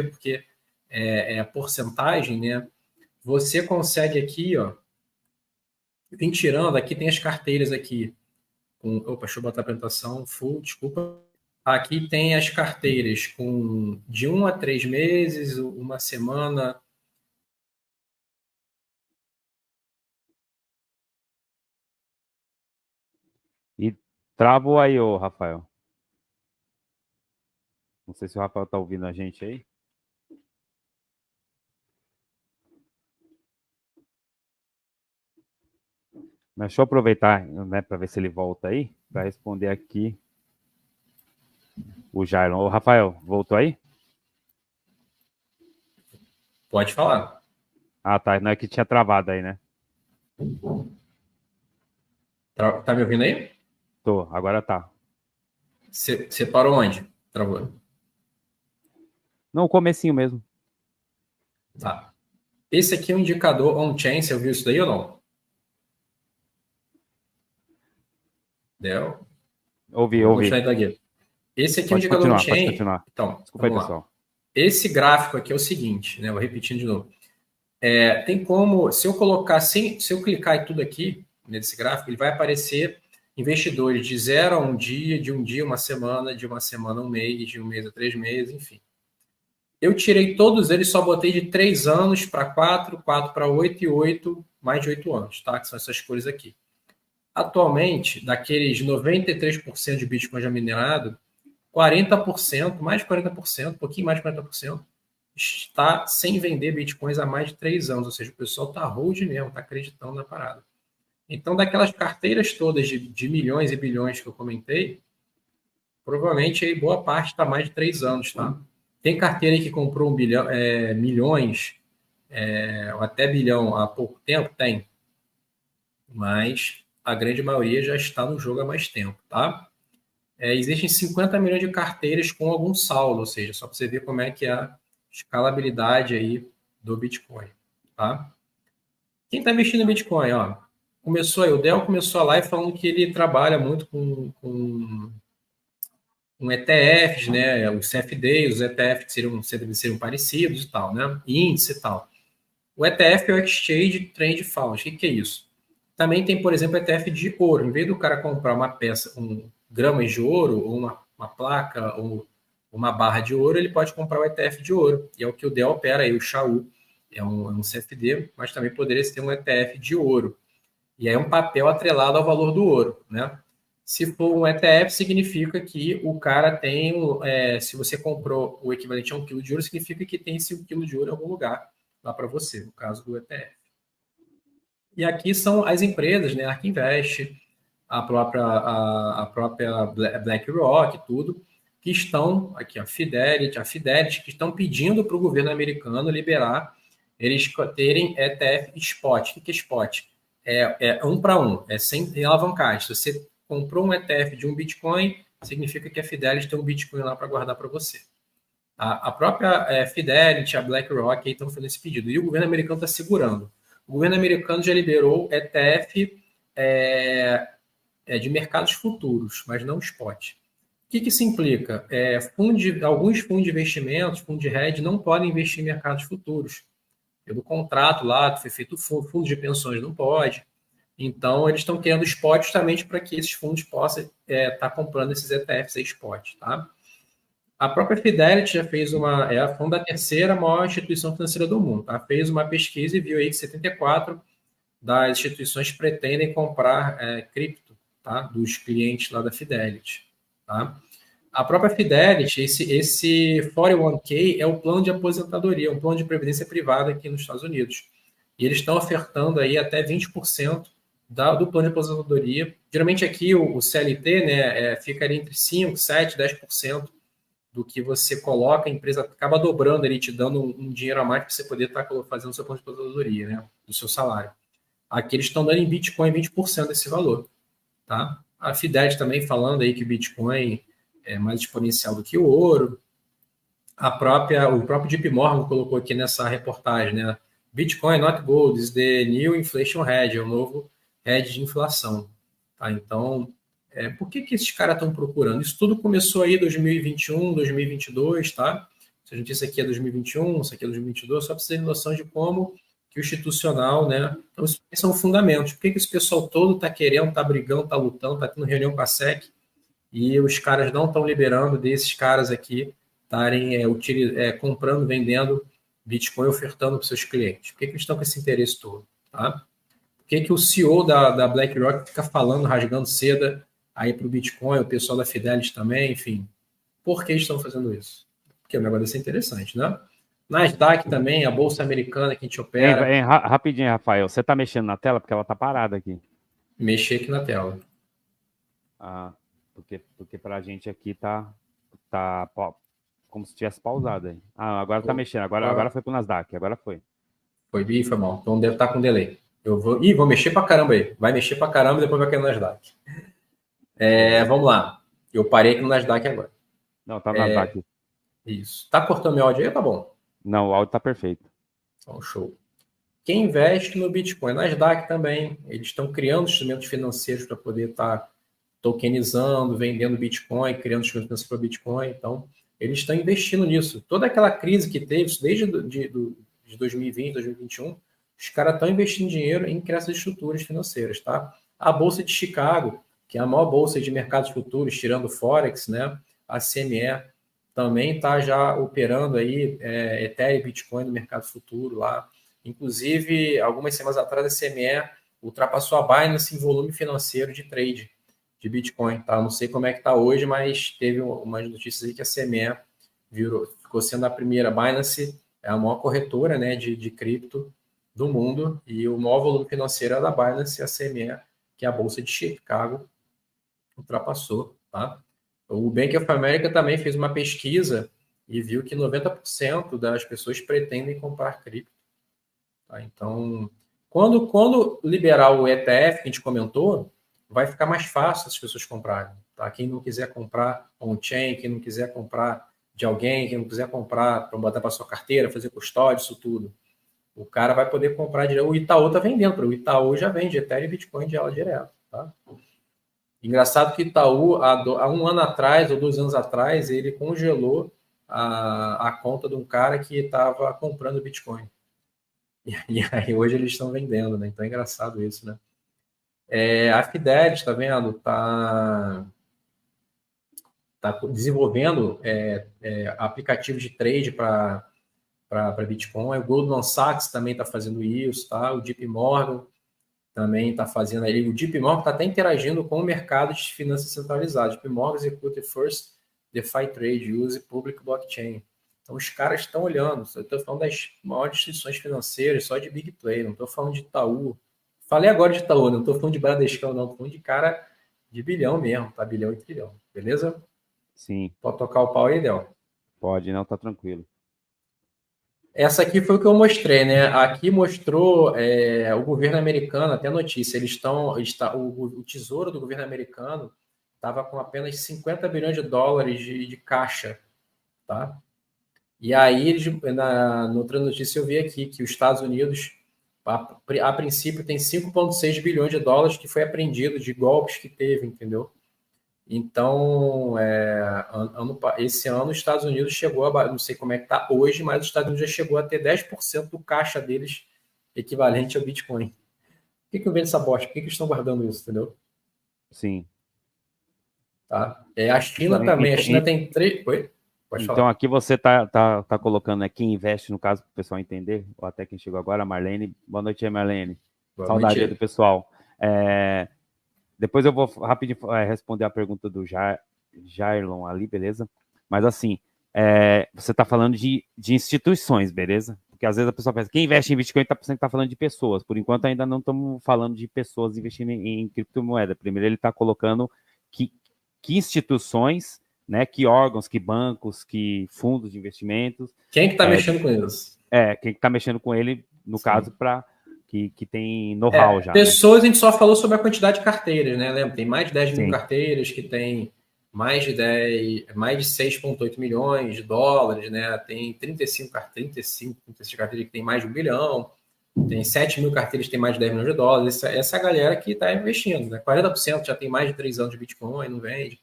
porque é a porcentagem, né? Você consegue aqui, ó, vem tirando, aqui tem as carteiras aqui. Opa, deixa eu botar a apresentação full, desculpa. Aqui tem as carteiras com de 1 a 3 meses, uma semana. E travou aí, ô Rafael. Não sei se o Rafael tá ouvindo a gente aí. Mas deixa eu aproveitar, né, para ver se ele volta aí, para responder aqui o Jairon. Ô, Rafael, voltou aí? Pode falar. Ah, tá. Não é que tinha travado aí, né? Tá me ouvindo aí? Tô, agora tá. Você parou onde? Travou? Não, o comecinho mesmo. Tá. Esse aqui é um indicador on-chain, você ouviu isso daí ou não? Deu? Ouvi. Esse aqui é um indicador on-chain. Então, desculpa aí, pessoal. Esse gráfico aqui é o seguinte, né? Vou repetindo de novo. Tem como, se eu clicar em tudo aqui, nesse gráfico, ele vai aparecer investidores de 0 a 1 dia, de 1 dia, uma semana, de uma semana a 1 mês, de 1 mês a 3 meses, enfim. Eu tirei todos eles, só botei de 3 anos para 4, 4 para 8 e 8, mais de 8 anos, tá? Que são essas cores aqui. Atualmente, daqueles 93% de Bitcoin já minerado, 40%, mais de 40%, um pouquinho mais de 40%, está sem vender bitcoins há mais de 3 anos. Ou seja, o pessoal está hold mesmo, está acreditando na parada. Então, daquelas carteiras todas de milhões e bilhões que eu comentei, provavelmente aí boa parte está mais de 3 anos, tá? Tem carteira aí que comprou milhões, ou até bilhão há pouco tempo? Tem. Mas a grande maioria já está no jogo há mais tempo, tá? Existem 50 milhões de carteiras com algum saldo, ou seja, só para você ver como é que é a escalabilidade aí do Bitcoin, tá? Quem está investindo em Bitcoin, ó, o Del começou a live falando que ele trabalha muito com ETFs, né? Os CFDs, os ETFs seriam parecidos e tal, né? Índice e tal. O ETF é o Exchange Trade Fund. O que é isso? Também tem, por exemplo, ETF de ouro. Em vez do cara comprar uma peça, gramas de ouro, ou uma placa, ou uma barra de ouro, ele pode comprar o ETF de ouro. E é o que o Del opera aí, o XAU. É um CFD, mas também poderia ser um ETF de ouro. E aí é um papel atrelado ao valor do ouro, né? Se for um ETF, significa que o cara tem, se você comprou o equivalente a 1 quilo de ouro, significa que tem esse 1 quilo de ouro em algum lugar lá para você, no caso do ETF. E aqui são as empresas, né? A Ark Invest, a própria BlackRock, tudo, que estão, aqui a Fidelity, que estão pedindo para o governo americano liberar eles terem ETF spot. O que é spot? É 1 para 1, é sem alavancagem. Se você comprou um ETF de um Bitcoin, significa que a Fidelity tem um Bitcoin lá para guardar para você. A própria Fidelity, a BlackRock estão fazendo esse pedido. E o governo americano está segurando. O governo americano já liberou ETF de mercados futuros, mas não spot. O que isso implica? Alguns fundos de investimentos, fundos de hedge, não podem investir em mercados futuros. Pelo contrato lá, foi feito fundo de pensões, não pode. Então, eles estão querendo spot justamente para que esses fundos possam estar comprando esses ETFs aí spot, tá? A própria Fidelity já fez a fundo da terceira maior instituição financeira do mundo, tá? Fez uma pesquisa e viu aí que 74 das instituições pretendem comprar cripto, tá? Dos clientes lá da Fidelity, tá? A própria Fidelity, esse 401k é o plano de aposentadoria, um plano de previdência privada aqui nos Estados Unidos. E eles estão ofertando aí até 20% do plano de aposentadoria. Geralmente aqui o CLT, né, fica entre 5%, 7%, 10% do que você coloca, a empresa acaba dobrando ali, te dando um dinheiro a mais para você poder estar fazendo o seu plano de aposentadoria, né, do seu salário. Aqui eles estão dando em Bitcoin 20% desse valor, tá? A Fidelity também falando aí que o Bitcoin é mais exponencial do que o ouro. O próprio JP Morgan colocou aqui nessa reportagem, né? Bitcoin not gold is the new inflation hedge, é o novo hedge de inflação, tá? Então, por que esses caras estão procurando? Isso tudo começou aí em 2021, 2022, tá? Se a gente disse aqui é 2021, isso aqui é 2022, só para vocês terem noção de como que o institucional, né? Então, isso são fundamentos. Por que esse pessoal todo está querendo, está brigando, está lutando, está tendo reunião com a SEC e os caras não estão liberando desses caras aqui estarem comprando, vendendo Bitcoin, ofertando para seus clientes? Por que eles estão com esse interesse todo? Tá? Por que o CEO da BlackRock fica falando, rasgando seda aí para o Bitcoin, o pessoal da Fidelity também, enfim. Por que estão fazendo isso? Porque o negócio desse é interessante, né? Nasdaq também, a bolsa americana que a gente opera. Rapidinho, Rafael, você está mexendo na tela porque ela está parada aqui. Mexer aqui na tela. Ah, porque para a gente aqui tá como se tivesse pausado aí. Ah, agora tá mexendo. Agora foi pro Nasdaq. Agora foi. Foi mal. Então deve estar com delay. Vou mexer pra caramba aí. Vai mexer pra caramba e depois vai cair no Nasdaq. Vamos lá. Eu parei aqui no Nasdaq agora. Não, tá no Nasdaq. Isso. Tá cortando meu áudio aí? Tá bom. Não, o áudio tá perfeito. Então, show. Quem investe no Bitcoin? Nasdaq também. Eles estão criando instrumentos financeiros para poder estar tokenizando, vendendo Bitcoin, criando instrumentos financeiros para Bitcoin. Então, eles estão investindo nisso. Toda aquela crise que teve, desde de 2020, 2021, os caras estão investindo dinheiro em criação de estruturas financeiras, tá? A Bolsa de Chicago, que é a maior bolsa de mercados futuros, tirando o Forex, né? A CME também está já operando aí Ethereum e Bitcoin no mercado futuro lá. Inclusive, algumas semanas atrás, a CME ultrapassou a Binance em volume financeiro de trade de Bitcoin, tá? Não sei como é que tá hoje, mas teve umas notícias aí que a CME ficou sendo a primeira. Binance é a maior corretora, né, de cripto do mundo, e o maior volume financeiro é da Binance, e a CME, que é a Bolsa de Chicago, ultrapassou, tá? O Bank of America também fez uma pesquisa e viu que 90% das pessoas pretendem comprar cripto, tá? Então, quando liberar o ETF que a gente comentou, vai ficar mais fácil as pessoas comprarem, tá? Quem não quiser comprar on-chain, quem não quiser comprar de alguém, quem não quiser comprar para botar para sua carteira, fazer custódia, isso tudo, o cara vai poder comprar direto. O Itaú está vendendo, o Itaú já vende Ethereum e Bitcoin de ela direto, tá? Engraçado que o Itaú, há um ano atrás, ou 2 anos atrás, ele congelou a conta de um cara que estava comprando Bitcoin. E aí hoje eles estão vendendo, né? Então é engraçado isso, né? A Fidelity, tá vendo? Tá desenvolvendo aplicativos de trade para Bitcoin. O Goldman Sachs também está fazendo isso, tá? O JP Morgan também está fazendo aí. O JP Morgan está até interagindo com o mercado de finanças centralizadas. JP Morgan Execute First DeFi Trade Use Public Blockchain. Então, os caras estão olhando. Eu estou falando das maiores instituições financeiras, só de Big Play. Não estou falando de Itaú. Falei agora de Itaú, não estou falando de Bradescão, não. Estou falando de cara de bilhão mesmo, tá? Bilhão e trilhão. Beleza? Sim. Pode tocar o pau aí, Del? Pode, não, tá tranquilo. Essa aqui foi o que eu mostrei, né? Aqui mostrou o governo americano, até notícia, o tesouro do governo americano estava com apenas 50 bilhões de dólares de caixa, tá? E aí, na outra notícia eu vi aqui que os Estados Unidos, a princípio, tem 5,6 bilhões de dólares que foi apreendido de golpes que teve, entendeu? Então, esse ano os Estados Unidos chegou a, não sei como é que está hoje, mas os Estados Unidos já chegou a ter 10% do caixa deles equivalente ao Bitcoin. Por que eu vendo essa bosta? Por que eles estão guardando isso, entendeu? Sim. Tá? A China também, a China tem 3... Oi? Pode então, falar. aqui você tá colocando aqui, investe, no caso, para o pessoal entender, ou até quem chegou agora, a Marlene. Boa noite, Marlene. Boa Saudade noite. do pessoal. Depois eu vou rapidinho responder a pergunta do Jairlon ali, beleza? Mas assim, você está falando de instituições, beleza? Porque às vezes a pessoa pensa, quem investe em Bitcoin está pensando que está falando de pessoas. Por enquanto ainda não estamos falando de pessoas investindo em criptomoeda. Primeiro ele está colocando que instituições, né, que órgãos, que bancos, que fundos de investimentos. Quem que está mexendo com isso? Quem que está mexendo com ele, no caso, para... Que tem know-how já. Pessoas, né? A gente só falou sobre a quantidade de carteiras, né? Lembra? Tem mais de 10 mil Sim. carteiras que tem mais de 6,8 milhões de dólares, né? Tem 35 carteiras que tem mais de 1 bilhão, tem 7 mil carteiras que tem mais de 10 milhões de dólares. Essa é a galera que está investindo, né? 40% já tem mais de 3 anos de Bitcoin, não vende.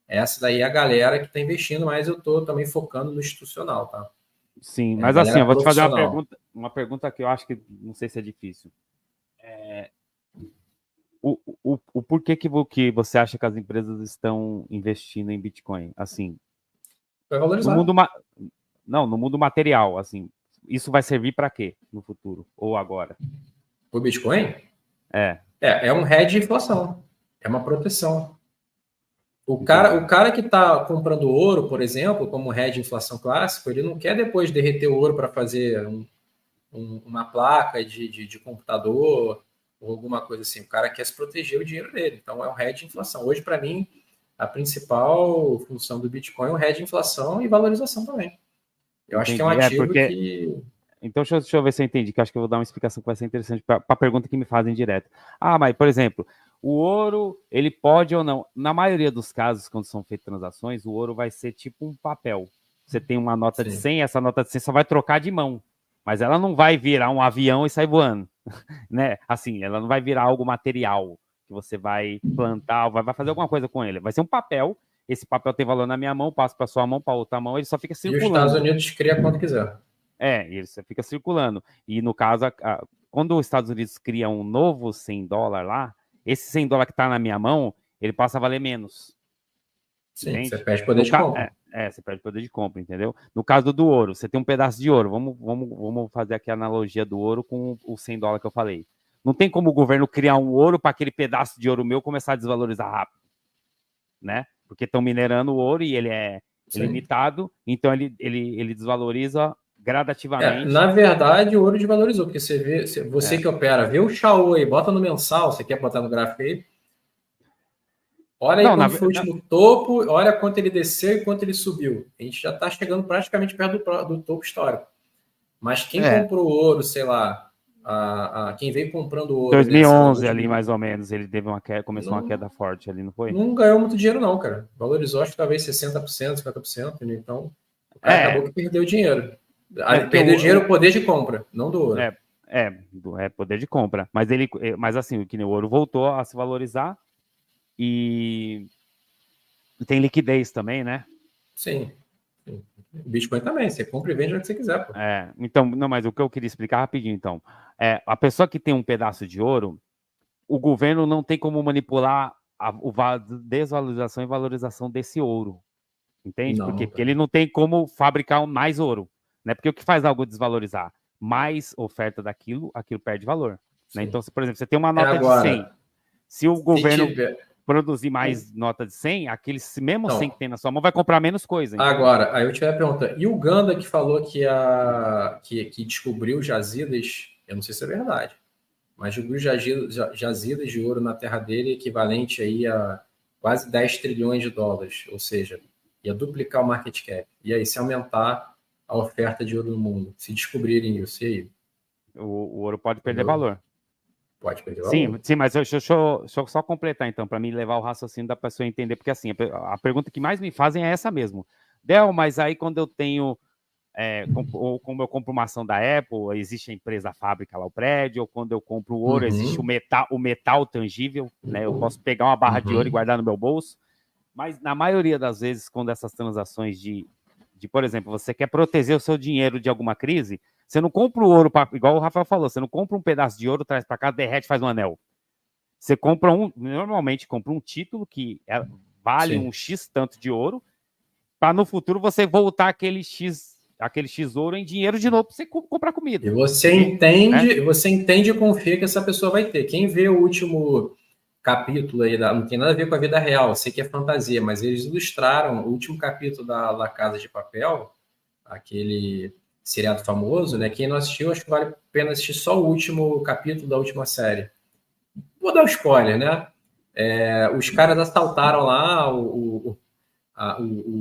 Essa daí é a galera que está investindo, mas eu estou também focando no institucional, tá? Sim, mas assim, eu vou te fazer uma pergunta que eu acho que não sei se é difícil. O porquê que você acha que as empresas estão investindo em Bitcoin? Assim, vai valorizar. No mundo material, assim, isso vai servir para quê no futuro ou agora? O Bitcoin? É um hedge de inflação, é uma proteção. O cara que está comprando ouro, por exemplo, como hedge de inflação clássico, ele não quer depois derreter o ouro para fazer uma placa de computador ou alguma coisa assim. O cara quer se proteger o dinheiro dele. Então, é um hedge de inflação. Hoje, para mim, a principal função do Bitcoin é um hedge de inflação e valorização também. Eu acho que é um ativo que... Então, deixa eu ver se eu entendi, que acho que eu vou dar uma explicação que vai ser interessante para a pergunta que me fazem direto. Mas, por exemplo, o ouro, ele pode ou não... Na maioria dos casos, quando são feitas transações, o ouro vai ser tipo um papel. Você tem uma nota de 100, essa nota de 100 só vai trocar de mão. Mas ela não vai virar um avião e sair voando, né? Assim, ela não vai virar algo material que você vai plantar, vai fazer alguma coisa com ele. Vai ser um papel, esse papel tem valor na minha mão, passo para sua mão, para outra mão, ele só fica circulando. E os Estados Unidos cria quanto quiser. Ele só fica circulando. E no caso, quando os Estados Unidos cria um novo $100 lá, esse $100 que está na minha mão, ele passa a valer menos. Sim, entende? você perde poder de compra. Você perde poder de compra, entendeu? No caso do ouro, você tem um pedaço de ouro. Vamos fazer aqui a analogia do ouro com o $100 que eu falei. Não tem como o governo criar um ouro para aquele pedaço de ouro meu começar a desvalorizar rápido. né? Porque estão minerando o ouro e ele é limitado, então ele desvaloriza gradativamente. Na verdade, o ouro desvalorizou, porque você vê, você que opera, vê o Xiao aí, bota no mensal, você quer botar no gráfico aí? Olha aí quanto foi o último topo, olha quanto ele desceu e quanto ele subiu. A gente já está chegando praticamente perto do topo histórico. Mas quem comprou ouro, sei lá, quem veio comprando ouro... 2011 ali, mais ou menos, ele teve uma queda, começou uma queda forte ali, não foi? Não ganhou muito dinheiro não, cara. Valorizou, acho que talvez 60%, 50%, né? Então, o cara acabou que perdeu dinheiro. Perdeu dinheiro, poder de compra, não do ouro. É poder de compra. Mas assim, o ouro voltou a se valorizar e tem liquidez também, né? Sim. Bitcoin também, você compra e vende o que você quiser. Pô. Então, não, mas o que eu queria explicar rapidinho, então. A pessoa que tem um pedaço de ouro, o governo não tem como manipular a desvalorização e valorização desse ouro. Entende? Por quê? Porque ele não tem como fabricar mais ouro. Né? Porque o que faz algo desvalorizar? Mais oferta daquilo, aquilo perde valor. Né? Então, por exemplo, você tem uma nota de 100. Se o governo produzir mais nota de 100, aquele mesmo 100 que tem na sua mão vai comprar menos coisa. Entendeu? Agora, aí eu tive a pergunta. E o Ganda que falou que descobriu jazidas, eu não sei se é verdade, mas descobriu jazidas de ouro na terra dele, equivalente aí a quase 10 trilhões de dólares, ou seja, ia duplicar o market cap. E aí, se aumentar a oferta de ouro no mundo, se descobrirem isso, e aí? O ouro pode perder valor. Pode perder valor. Sim, mas deixa eu só completar, então, para mim levar o raciocínio da pessoa a entender, porque assim, a pergunta que mais me fazem é essa mesmo. Del, mas aí quando eu tenho, ou como eu compro uma ação da Apple, existe a empresa, a fábrica lá, o prédio, ou quando eu compro o ouro, existe o metal tangível, né? Eu posso pegar uma barra de ouro e guardar no meu bolso, mas na maioria das vezes, quando essas transações por exemplo, você quer proteger o seu dinheiro de alguma crise, você não compra o ouro, igual o Rafael falou, você não compra um pedaço de ouro, traz para cá, derrete, faz um anel. Você compra normalmente compra um título que vale um X tanto de ouro, para no futuro você voltar aquele X ouro em dinheiro de novo para você comprar comida. E você entende e confia que essa pessoa vai ter. Quem vê o último capítulo aí, não tem nada a ver com a vida real, sei que é fantasia, mas eles ilustraram o último capítulo da La Casa de Papel, aquele seriado famoso, né? Quem não assistiu, acho que vale a pena assistir só o último capítulo da última série. Vou dar um spoiler, né? Os caras assaltaram lá o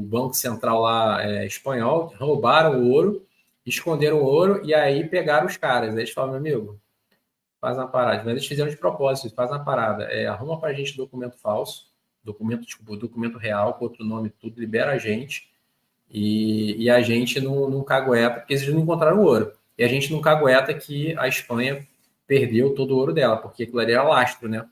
Banco Central lá espanhol, roubaram o ouro, esconderam o ouro e aí pegaram os caras. Aí eles falaram, meu amigo, faz uma parada. Mas eles fizeram de propósito, faz uma parada. Arruma pra gente documento falso, documento real, com outro nome, tudo, libera a gente. E a gente não cagueta, porque eles não encontraram o ouro. E a gente não cagueta que a Espanha perdeu todo o ouro dela, porque aquilo ali era lastro, né?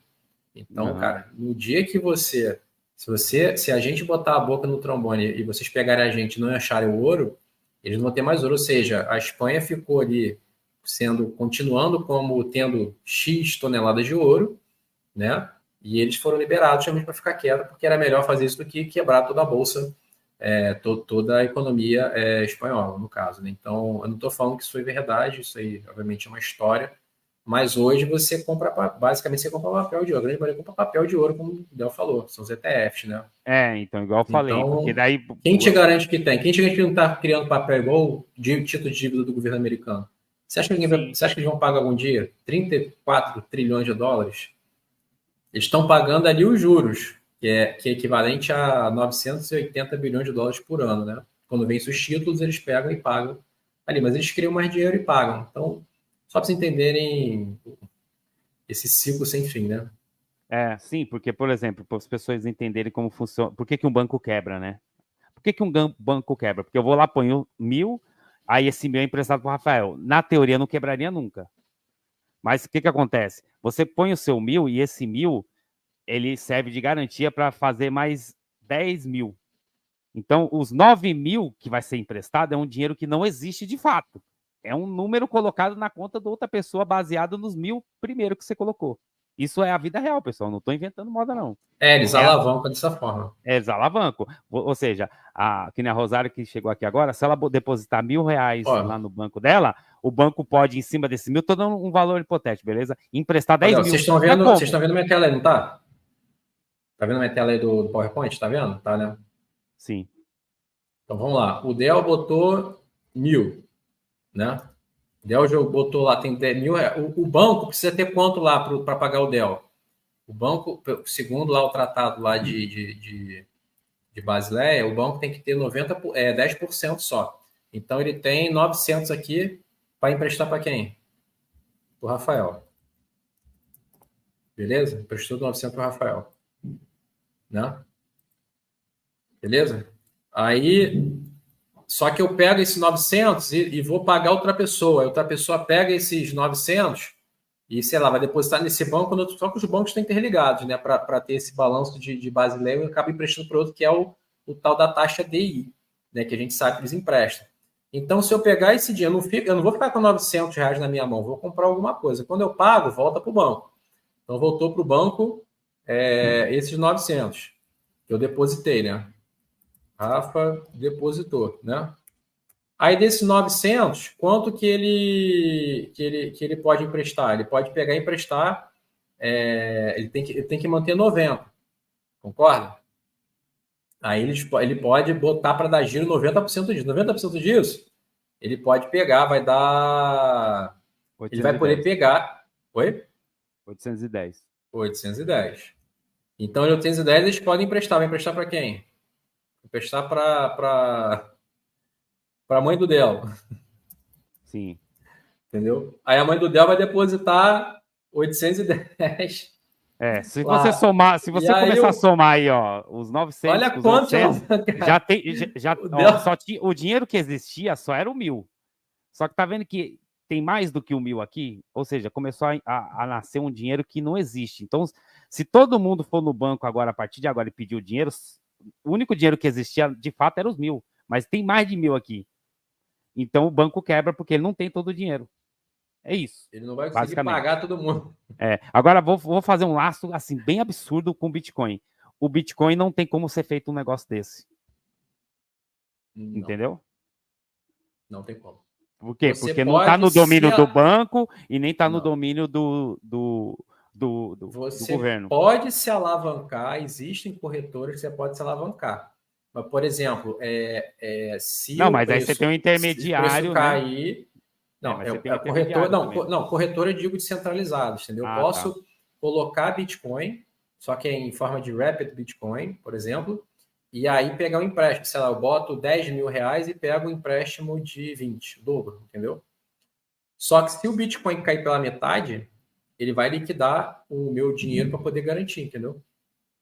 Então, cara, no dia que se a gente botar a boca no trombone e vocês pegarem a gente e não acharem o ouro, eles não vão ter mais ouro. Ou seja, a Espanha ficou ali continuando como tendo X toneladas de ouro, né? E eles foram liberados também para ficar quieto, porque era melhor fazer isso do que quebrar toda a bolsa, toda a economia espanhola, no caso. Né? Então, eu não estou falando que isso foi verdade, isso aí, obviamente, é uma história, mas hoje você basicamente você compra papel de ouro. A grande maioria compra papel de ouro, como o Del falou, são os ETFs, né? Então, igual eu falei, porque daí... Quem te garante que tem? Quem te garante que não está criando papel igual de título de dívida do governo americano? Você acha que eles vão pagar algum dia 34 trilhões de dólares? Eles estão pagando ali os juros, que é equivalente a 980 bilhões de dólares por ano, né? Quando vence os títulos, eles pegam e pagam ali, mas eles criam mais dinheiro e pagam. Então, só para vocês entenderem esse ciclo sem fim, né? Sim, porque, por exemplo, para as pessoas entenderem como funciona, por que um banco quebra, né? Por que um banco quebra? Porque eu vou lá, ponho 1.000, aí esse 1.000 é emprestado para o Rafael. Na teoria, não quebraria nunca. Mas o que acontece? Você põe o seu 1.000 e esse 1.000, ele serve de garantia para fazer mais 10.000. Então, os 9.000 que vai ser emprestado é um dinheiro que não existe de fato. É um número colocado na conta de outra pessoa baseado nos 1.000 primeiro que você colocou. Isso é a vida real, pessoal. Não estou inventando moda, não. Eles alavancam dessa forma. Eles alavancam. Ou seja, que nem a Rosário que chegou aqui agora, se ela depositar R$1.000 lá no banco dela, o banco pode, em cima desse 1.000, tô dando um valor hipotético, beleza? Emprestar 10.000. Vocês estão vendo minha tela aí, não tá? Tá vendo minha tela aí do PowerPoint? Tá vendo? Tá, né? Sim. Então vamos lá. O Del botou 1.000, né? O Del botou lá, tem 10 mil. O banco precisa ter quanto lá para pagar o Del? O banco, segundo lá o tratado lá de Basileia, o banco tem que ter 10% só. Então ele tem 900 aqui para emprestar para quem? Para o Rafael. Beleza? Emprestou 900 para o Rafael. Né? Beleza? Aí, só que eu pego esses 900 e vou pagar outra pessoa. A outra pessoa pega esses 900 e, sei lá, vai depositar nesse banco, só que os bancos estão interligados, né? Para ter esse balanço de Basileia, eu acabo emprestando para outro, que é o tal da taxa DI, né? Que a gente sabe que eles emprestam. Então, se eu pegar esse dinheiro, eu não vou ficar com R$ 900 na minha mão, vou comprar alguma coisa. Quando eu pago, volta para o banco. Então, voltou para o banco esses 900 que eu depositei, né? Rafa depositou, né? Aí desses 900, quanto que ele pode emprestar? Ele pode pegar e emprestar, ele tem que manter 90, concorda? Aí ele pode botar para dar giro 90% disso. 90% disso, ele pode pegar, vai dar... 810. Ele vai poder pegar... Oi? 810. 810. Então, em 810, eles podem emprestar. Vai emprestar para quem? Emprestar para a mãe do Del. Sim. Entendeu? Aí a mãe do Del vai depositar 810. Se você somar, se você começar a somar aí, ó, os 900, olha os quanto 800, já tem, ó, só tinha, o dinheiro que existia só era o 1.000. Só que tá vendo que tem mais do que o 1.000 aqui? Ou seja, começou a nascer um dinheiro que não existe. Então, se todo mundo for no banco agora, a partir de agora, e pedir o dinheiro, o único dinheiro que existia, de fato, era os 1.000. Mas tem mais de 1.000 aqui. Então, o banco quebra porque ele não tem todo o dinheiro. É isso. Ele não vai conseguir pagar todo mundo. Agora, vou fazer um laço, assim, bem absurdo com o Bitcoin. O Bitcoin não tem como ser feito um negócio desse. Não. Entendeu? Não tem como. Por quê? Porque não está no domínio do banco e nem está no domínio do governo. Você pode se alavancar, existem corretoras que você pode se alavancar. Mas, por exemplo, se não, mas aí você tem um intermediário, se o preço cair... Não, corretora eu digo descentralizado, entendeu? Eu posso colocar Bitcoin, só que em forma de Rapid Bitcoin, por exemplo, e aí pegar um empréstimo. Sei lá, eu boto R$10.000 e pego um empréstimo de 20, dobro, entendeu? Só que se o Bitcoin cair pela metade, ele vai liquidar o meu dinheiro para poder garantir, entendeu?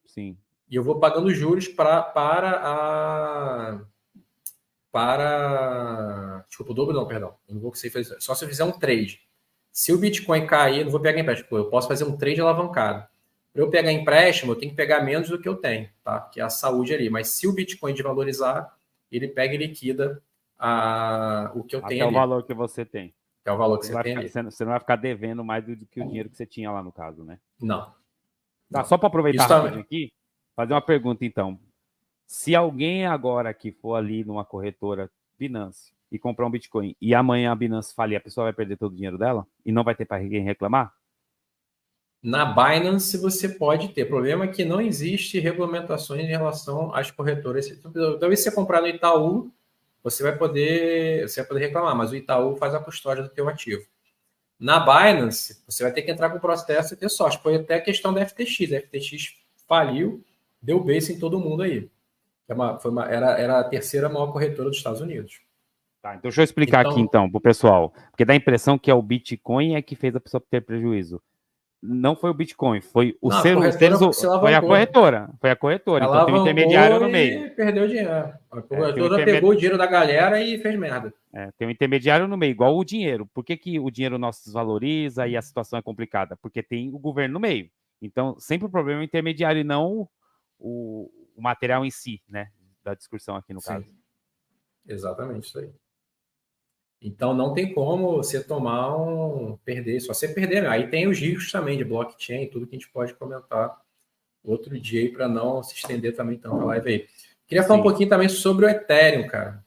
Sim. E eu vou pagando juros desculpa, o dobro não, perdão. Eu não vou conseguir fazer isso. Só se eu fizer um trade. Se o Bitcoin cair, eu não vou pegar empréstimo. Eu posso fazer um trade alavancado. Para eu pegar empréstimo, eu tenho que pegar menos do que eu tenho, tá? Que é a saúde ali. Mas se o Bitcoin desvalorizar, ele pega e liquida o que eu tenho ali. É o valor que você tem. É o valor que você tem ali. Você não vai ficar devendo mais do que o dinheiro que você tinha lá no caso, né? Não. Tá, só para aproveitar rapidinho aqui, fazer uma pergunta então. Se alguém agora que for ali numa corretora Binance e comprar um Bitcoin e amanhã a Binance falir, a pessoa vai perder todo o dinheiro dela e não vai ter para ninguém reclamar? Na Binance você pode ter. O problema é que não existe regulamentações em relação às corretoras. Talvez se você comprar no Itaú, você vai poder reclamar, mas o Itaú faz a custódia do teu ativo. Na Binance, você vai ter que entrar com o processo e ter sorte. Foi até a questão da FTX. A FTX faliu, deu base em todo mundo aí. Era a terceira maior corretora dos Estados Unidos. Tá, então deixa eu explicar aqui então para o pessoal, porque dá a impressão que é o Bitcoin que fez a pessoa ter prejuízo. Não foi o Bitcoin, foi o foi a corretora. Foi a corretora. Então tem um intermediário no meio. E perdeu dinheiro. A corretora pegou o dinheiro da galera e fez merda. Tem um intermediário no meio, igual o dinheiro. Por que o dinheiro nosso desvaloriza e a situação é complicada? Porque tem o governo no meio. Então, sempre o problema é o intermediário e não o material em si, né? Da discussão aqui no caso. Exatamente, isso aí. Então, não tem como você perder, só você perder, né? Aí tem os riscos também de blockchain, tudo que a gente pode comentar outro dia aí para não se estender também tanto a live aí. Queria falar um pouquinho também sobre o Ethereum, cara.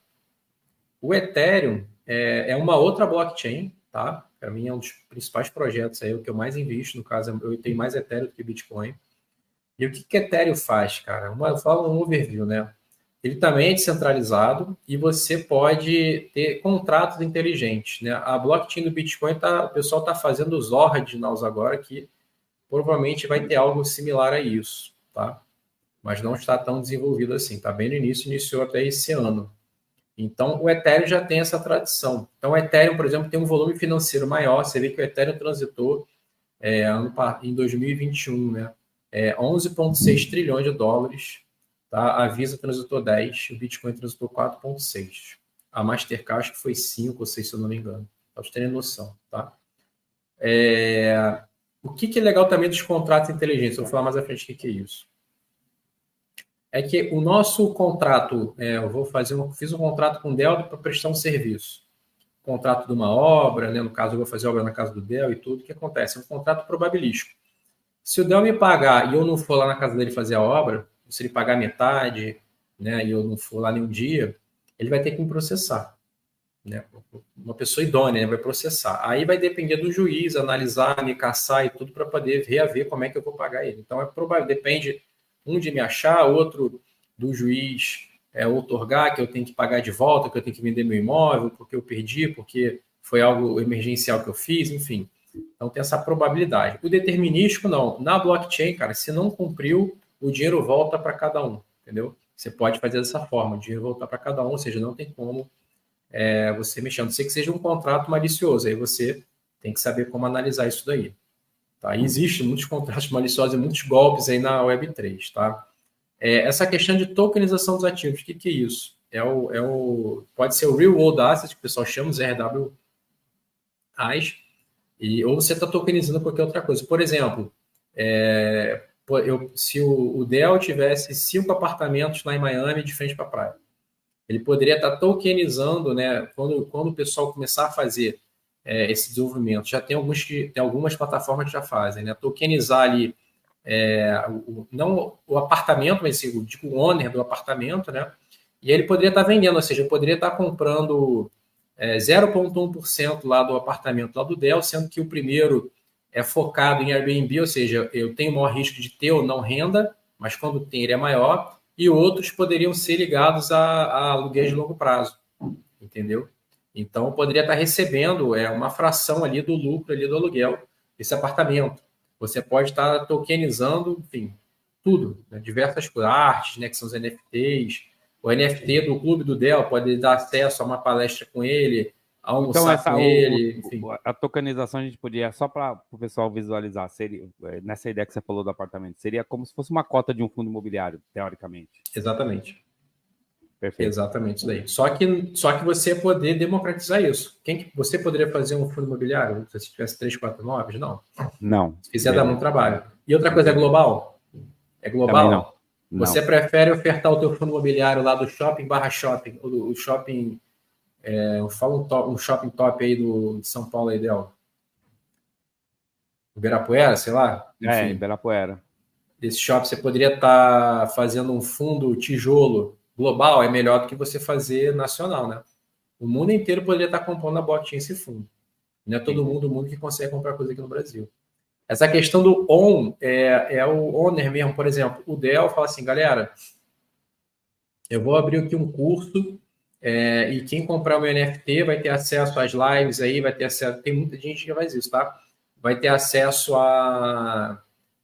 O Ethereum é uma outra blockchain, tá? Para mim é um dos principais projetos aí, o que eu mais invisto, no caso, eu tenho mais Ethereum do que Bitcoin. E o que Ethereum faz, cara? Eu falo um overview, né? Ele também é descentralizado e você pode ter contratos inteligentes, né? A blockchain do Bitcoin, o pessoal está fazendo os ordinals agora, que provavelmente vai ter algo similar a isso, tá? Mas não está tão desenvolvido assim, está bem no início, iniciou até esse ano. Então, o Ethereum já tem essa tradição. Então, o Ethereum, por exemplo, tem um volume financeiro maior. Você vê que o Ethereum transitou em 2021, né? 11,6 trilhões de dólares. Tá? A Visa transitou 10, o Bitcoin transitou 4,6. A Mastercard acho que foi 5 ou 6, se eu não me engano. Para vocês terem noção. Tá? O que é legal também dos contratos inteligentes? Eu vou falar mais à frente o que é isso. É que o nosso contrato, fiz um contrato com o Dell para prestar um serviço. Contrato de uma obra, né? No caso, eu vou fazer obra na casa do Dell e tudo. O que acontece? É um contrato probabilístico. Se o Dell me pagar e eu não for lá na casa dele fazer a obra, se ele pagar metade, né, e eu não for lá nenhum dia, ele vai ter que me processar. Né? Uma pessoa idônea, né, vai processar. Aí vai depender do juiz analisar, me caçar e tudo para poder reaver como é que eu vou pagar ele. Então, é provável, depende um de me achar, outro do juiz outorgar que eu tenho que pagar de volta, que eu tenho que vender meu imóvel, porque eu perdi, porque foi algo emergencial que eu fiz, enfim. Então, tem essa probabilidade. O determinístico, não. Na blockchain, cara, se não cumpriu, o dinheiro volta para cada um, entendeu? Você pode fazer dessa forma, o dinheiro voltar para cada um, ou seja, não tem como você mexer. A não ser que seja um contrato malicioso, aí você tem que saber como analisar isso daí. Tá? E existem muitos contratos maliciosos e muitos golpes aí na Web3, tá? Essa questão de tokenização dos ativos, o que é isso? Pode ser o Real World Assets, que o pessoal chama, os RWAs, ou você está tokenizando qualquer outra coisa. Por exemplo, se o Dell tivesse 5 apartamentos lá em Miami de frente para a praia, ele poderia estar tokenizando, né? Quando o pessoal começar a fazer esse desenvolvimento, já tem algumas plataformas que já fazem, né? Tokenizar ali não o apartamento, mas o owner do apartamento, né? E ele poderia estar vendendo, ou seja, poderia estar comprando 0,1% lá do apartamento lá do Dell, sendo que o primeiro é focado em Airbnb, ou seja, eu tenho o maior risco de ter ou não renda, mas quando tem ele é maior, e outros poderiam ser ligados a aluguéis de longo prazo, entendeu? Então, eu poderia estar recebendo uma fração ali do lucro ali do aluguel desse apartamento. Você pode estar tokenizando, enfim, tudo, né? Diversas coisas, artes, né, que são os NFTs. O NFT do clube do Dell pode dar acesso a uma palestra com ele, a almoçar com ele, enfim. A tokenização a gente podia, só para o pessoal visualizar, seria, nessa ideia que você falou do apartamento, seria como se fosse uma cota de um fundo imobiliário, teoricamente. Exatamente. Perfeito. Exatamente, isso daí. Só que você poder democratizar isso. Você poderia fazer um fundo imobiliário se você tivesse 3, 4 imóveis? Não. Não. Se fizer, dá muito trabalho. E outra coisa, é global? É global? Não. Você prefere ofertar o teu fundo imobiliário lá do shopping / shopping, o shopping, fala um shopping top aí de São Paulo, aí, Del. Ibirapuera, sei lá? Enfim, Ibirapuera. Esse shopping você poderia estar fazendo um fundo tijolo global, é melhor do que você fazer nacional, né? O mundo inteiro poderia estar comprando a blockchain esse fundo. Não é todo mundo que consegue comprar coisa aqui no Brasil. Essa questão do on é o owner mesmo. Por exemplo, o Dell fala assim, galera, eu vou abrir aqui um curso e quem comprar o meu NFT vai ter acesso às lives aí, vai ter acesso... Tem muita gente que faz isso, tá? Vai ter acesso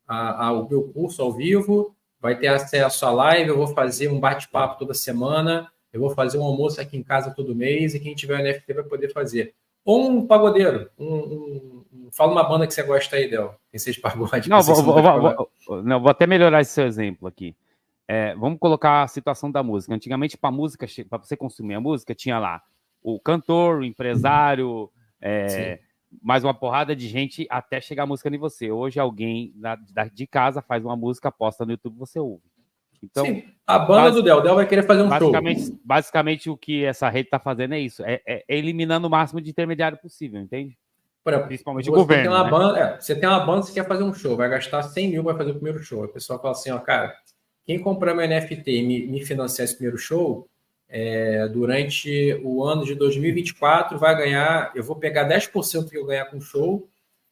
ao meu curso ao vivo, vai ter acesso à live, eu vou fazer um bate-papo toda semana, eu vou fazer um almoço aqui em casa todo mês e quem tiver o NFT vai poder fazer. Ou um pagodeiro, fala uma banda que você gosta aí, Del. Quem seja de pagode. Não, vou até melhorar esse seu exemplo aqui. Vamos colocar a situação da música. Antigamente, para você consumir a música, tinha lá o cantor, o empresário, mais uma porrada de gente até chegar a música em você. Hoje, alguém de casa faz uma música, posta no YouTube, você ouve. Então, sim, a banda do Del vai querer fazer um show. Basicamente, o que essa rede está fazendo é isso. É eliminando o máximo de intermediário possível, entende? Principalmente o governo. Você tem uma banda, você quer fazer um show, vai gastar 100 mil para fazer o primeiro show. A pessoa fala assim, cara, quem comprar meu NFT e me financiar esse primeiro show, durante o ano de 2024 vai ganhar, eu vou pegar 10% que eu ganhar com o show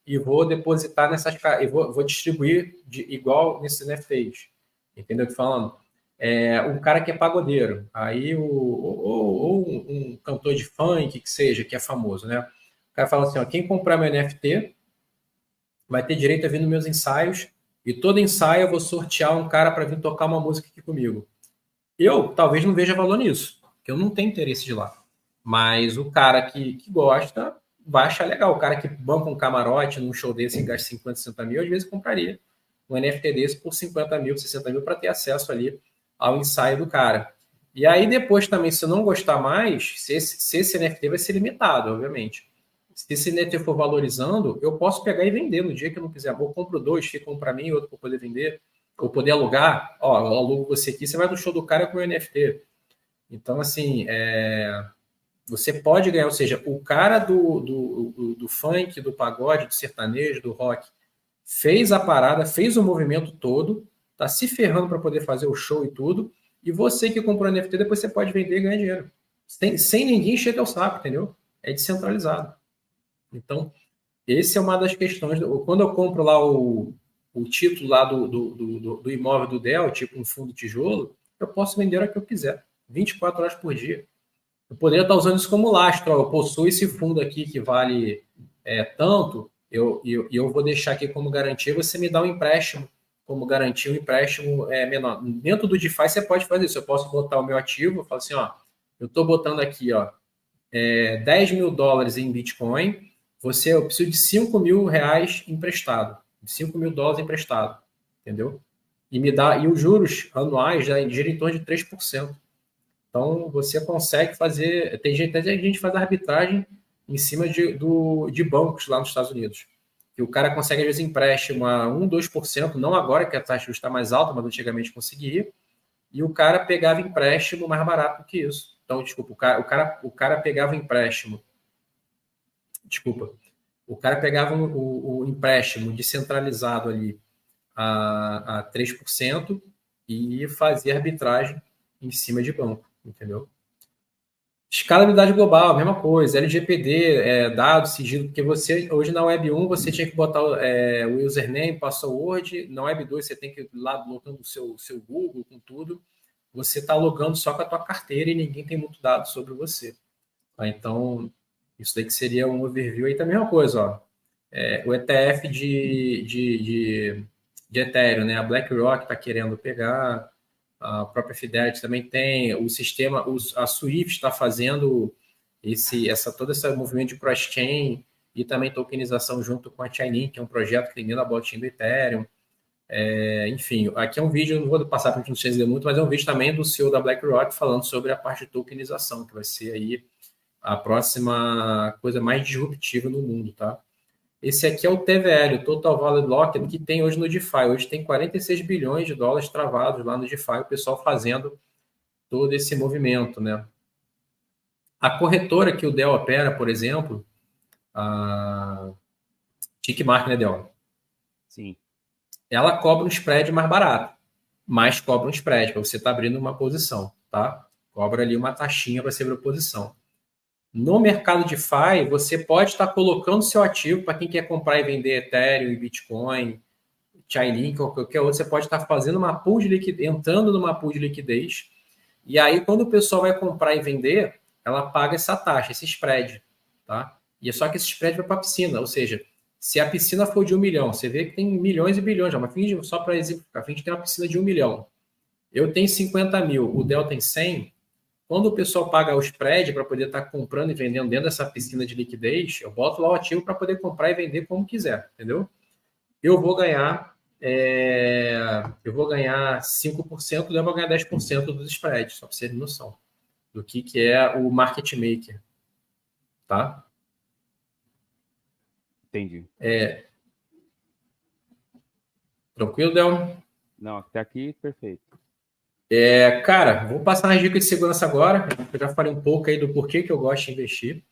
e vou depositar nessas e vou distribuir igual nesses NFTs. Entendeu o que eu tô falando? Um cara que é pagodeiro, aí ou um cantor de funk, que seja, que é famoso, né? O cara fala assim, ó, quem comprar meu NFT vai ter direito a vir nos meus ensaios, e todo ensaio eu vou sortear um cara para vir tocar uma música aqui comigo. Eu talvez não veja valor nisso, porque eu não tenho interesse de ir lá. Mas o cara que gosta vai achar legal. O cara que banca um camarote num show desse e gasta 50, 60 mil, às vezes compraria um NFT desse por 50 mil, 60 mil, para ter acesso ali ao ensaio do cara. E aí depois também, se eu não gostar mais, se esse NFT vai ser limitado, obviamente. Se esse NFT for valorizando, eu posso pegar e vender no dia que eu não quiser. Eu compro 2, fica um para mim e outro para poder vender, ou poder alugar. Ó, eu alugo você aqui, você vai no show do cara com o NFT. Então, assim, você pode ganhar, ou seja, o cara do funk, do pagode, do sertanejo, do rock, fez a parada, fez o movimento todo, tá se ferrando para poder fazer o show e tudo, e você que comprou NFT, depois você pode vender e ganhar dinheiro. Sem ninguém encher teu saco, entendeu? É descentralizado. Então, essa é uma das questões. Quando eu compro lá o título lá do imóvel do Dell, tipo um fundo tijolo, eu posso vender a hora que eu quiser, 24 horas por dia. Eu poderia estar usando isso como lastro. Ó, eu possuo esse fundo aqui que vale tanto, eu vou deixar aqui como garantia, você me dá um empréstimo como garantia, um empréstimo menor. Dentro do DeFi você pode fazer isso. Eu posso botar o meu ativo, eu falo assim, ó, eu estou botando aqui, ó, 10 mil dólares em Bitcoin, eu preciso de 5 mil reais emprestado, de 5 mil dólares emprestado, entendeu? E os juros anuais já giram em torno de 3%. Então, você consegue fazer... Tem gente, até a gente faz arbitragem em cima de bancos lá nos Estados Unidos. Que o cara consegue, às vezes, empréstimo a 1%, 2%, não agora que a taxa está mais alta, mas antigamente conseguia, e o cara pegava empréstimo mais barato que isso. Então, desculpa, o cara pegava empréstimo... Desculpa. O cara pegava o empréstimo descentralizado ali a 3% e fazia arbitragem em cima de banco, entendeu? Escalabilidade global, a mesma coisa. LGPD, dados, sigilo, porque você, hoje na Web 1, você tinha que botar o username, password. Na Web 2, você tem que ir lá logando o seu Google com tudo. Você está logando só com a tua carteira e ninguém tem muito dado sobre você. Tá? Então, isso daí que seria um overview. Aí também é a mesma coisa, ó. O ETF de Ethereum, né? A BlackRock está querendo pegar, a própria Fidelity também tem, o sistema, a Swift está fazendo todo esse movimento de cross-chain e também tokenização junto com a Chainlink, que é um projeto que tem dentro da blockchain do Ethereum. Enfim, aqui é um vídeo, não vou passar para a gente não se entender muito, mas é um vídeo também do CEO da BlackRock falando sobre a parte de tokenização, que vai ser aí a próxima coisa mais disruptiva no mundo, tá? Esse aqui é o TVL, o Total Value Locked, que tem hoje no DeFi. Hoje tem 46 bilhões de dólares travados lá no DeFi, o pessoal fazendo todo esse movimento, né? A corretora que o Dell opera, por exemplo, a Tickmark, né, Dell? Sim. Ela cobra um spread mais barato, mas cobra um spread para você estar abrindo uma posição, tá? Cobra ali uma taxinha para você abrir a posição. No mercado DeFi, você pode estar colocando seu ativo para quem quer comprar e vender Ethereum e Bitcoin, Chainlink ou qualquer outro. Você pode estar fazendo uma pool de liquidez, entrando numa pool de liquidez. E aí, quando o pessoal vai comprar e vender, ela paga essa taxa, esse spread. Tá? E é só que esse spread vai para a piscina. Ou seja, se a piscina for de 1 milhão, você vê que tem milhões e bilhões. Mas só para exemplificar, a gente tem uma piscina de 1 milhão. Eu tenho 50 mil, o Dell tem 100. Quando o pessoal paga o spread para poder estar comprando e vendendo dentro dessa piscina de liquidez, eu boto lá o ativo para poder comprar e vender como quiser, entendeu? Eu vou ganhar 5%, eu vou ganhar 10% dos spreads, só para você ter noção do que é o market maker, tá? Entendi. Tranquilo, Del? Não, até aqui, perfeito. Cara, vou passar as dicas de segurança agora. Eu já falei um pouco aí do porquê que eu gosto de investir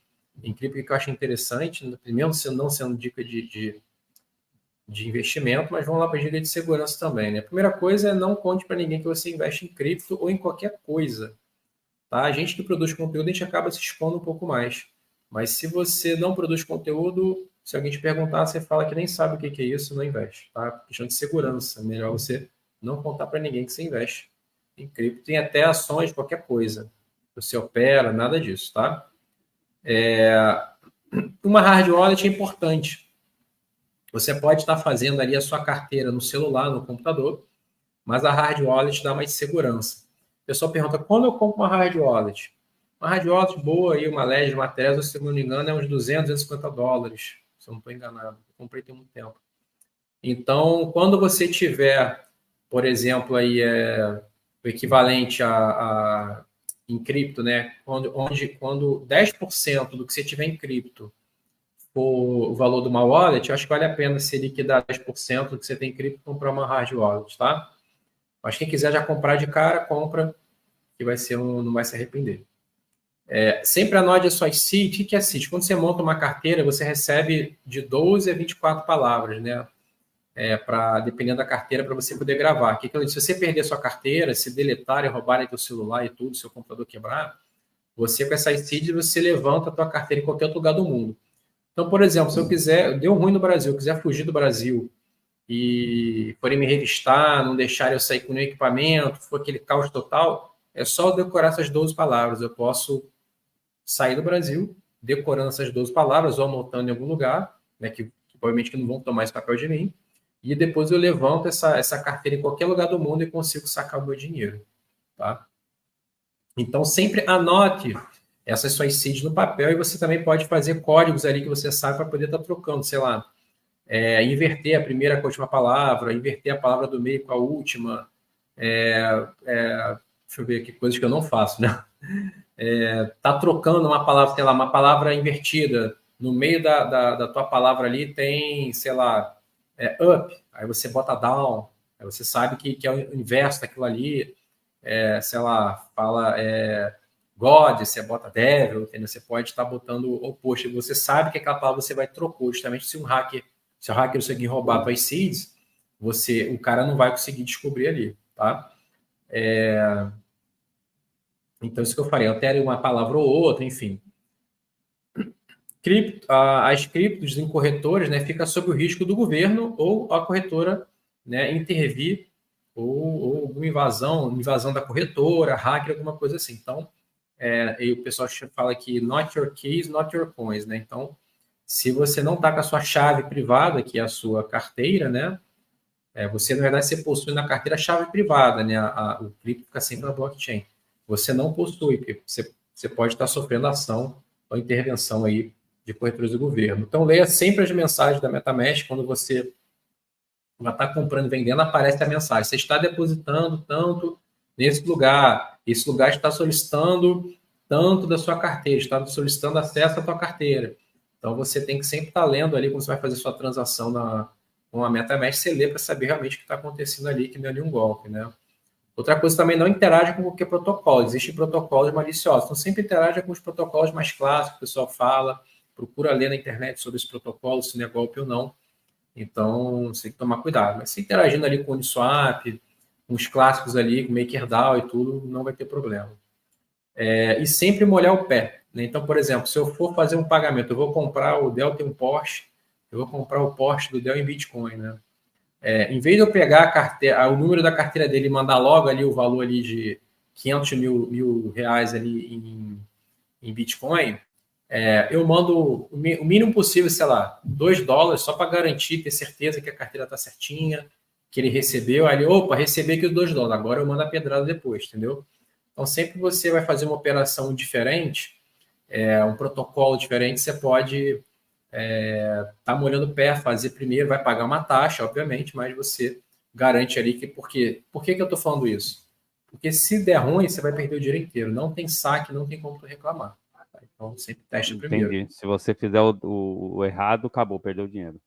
em cripto, que eu acho interessante, mesmo não sendo dica de investimento, mas vamos lá para as dicas de segurança também, né? A primeira coisa é não conte para ninguém que você investe em cripto ou em qualquer coisa, tá? A gente que produz conteúdo, a gente acaba se expondo um pouco mais. Mas se você não produz conteúdo, Se alguém te perguntar, você fala que nem sabe o que é isso, não investe, tá? Questão de segurança. Melhor você não contar para ninguém que você investe em cripto. Tem até ações, qualquer coisa. Você opera, nada disso, tá? Uma hard wallet é importante. Você pode estar fazendo ali a sua carteira no celular, no computador, mas a hard wallet dá mais segurança. O pessoal pergunta, quando eu compro uma hard wallet? Uma hard wallet boa, aí, uma Ledger, uma Trezor, se não me engano, é uns 200, 250 dólares, se eu não estou enganado. Eu comprei tem muito tempo. Então, quando você tiver, por exemplo, aí, o equivalente em cripto, né? Quando 10% do que você tiver em cripto for o valor de uma wallet, eu acho que vale a pena se liquidar 10% do que você tem em cripto e comprar uma hard wallet, tá? Mas quem quiser já comprar de cara, compra, que não vai se arrepender. Sempre anote as suas seeds. O que é seed? Quando você monta uma carteira, você recebe de 12 a 24 palavras, né? Dependendo da carteira, para você poder gravar. Se você perder sua carteira, se deletarem, roubarem teu celular e tudo, seu computador quebrar, você com essas seeds, você levanta a tua carteira em qualquer outro lugar do mundo. Então, por exemplo, se eu quiser, deu ruim no Brasil, eu quiser fugir do Brasil e forem me revistar, não deixarem eu sair com nenhum equipamento, for aquele caos total, é só eu decorar essas 12 palavras. Eu posso sair do Brasil decorando essas 12 palavras ou anotando em algum lugar, né, que provavelmente não vão tomar esse papel de mim, e depois eu levanto essa carteira em qualquer lugar do mundo e consigo sacar o meu dinheiro, tá? Então, sempre anote essas suas seeds no papel e você também pode fazer códigos ali que você sabe para poder estar trocando, sei lá, inverter a primeira com a última palavra, inverter a palavra do meio com a última, deixa eu ver aqui, coisas que eu não faço, né? Tá trocando uma palavra, sei lá, uma palavra invertida, no meio da tua palavra ali tem, sei lá, up, aí você bota down, aí você sabe que é o inverso daquilo ali, sei lá, fala God, você bota devil, entendeu? Você pode estar botando o oposto, você sabe que aquela palavra você vai trocar, justamente se o hacker conseguir roubar tuas seeds, o cara não vai conseguir descobrir ali, tá? Então, isso que eu falei, altere uma palavra ou outra, enfim. As criptos em corretores, né, fica sob o risco do governo ou a corretora, né, intervir ou alguma invasão da corretora, hacker, alguma coisa assim. Então, e o pessoal fala que not your keys, not your coins, né? Então, se você não está com a sua chave privada, que é a sua carteira, né? Você, na verdade, você possui na carteira a chave privada, né? O cripto fica sempre na blockchain. Você não possui, porque você pode estar sofrendo ação ou intervenção aí de corretores do governo. Então, leia sempre as mensagens da MetaMask. Quando você vai estar comprando e vendendo, aparece a mensagem. Você está depositando tanto nesse lugar. Esse lugar está solicitando tanto da sua carteira, está solicitando acesso à tua carteira. Então, você tem que sempre estar lendo ali quando você vai fazer sua transação com a MetaMask, você lê para saber realmente o que está acontecendo ali, que não é nenhum golpe, né? Outra coisa também, não interage com qualquer protocolo. Existem protocolos maliciosos. Então, sempre interaja com os protocolos mais clássicos, o pessoal fala, procura ler na internet sobre esse protocolo, se não é golpe ou não. Então, você tem que tomar cuidado. Mas se interagindo ali com o Uniswap, com os clássicos ali, com MakerDAO e tudo, não vai ter problema. E sempre molhar o pé, né? Então, por exemplo, se eu for fazer um pagamento, eu vou comprar o Dell, tem um Porsche, eu vou comprar o Porsche do Dell em Bitcoin, né? Em vez de eu pegar a carteira, o número da carteira dele e mandar logo ali o valor ali de 500 mil reais ali em Bitcoin, eu mando o mínimo possível, sei lá, $2, só para garantir, ter certeza que a carteira está certinha, que ele recebeu. Aí, opa, recebi aqui os $2, agora eu mando a pedrada depois, entendeu? Então, sempre que você vai fazer uma operação diferente, um protocolo diferente, você pode tá molhando o pé, fazer primeiro, vai pagar uma taxa, obviamente, mas você garante ali que... Por que eu estou falando isso? Porque se der ruim, você vai perder o dinheiro inteiro. Não tem saque, não tem como tu reclamar. Tá? Então, sempre testa primeiro. Entendi. Se você fizer o errado, acabou, perdeu o dinheiro.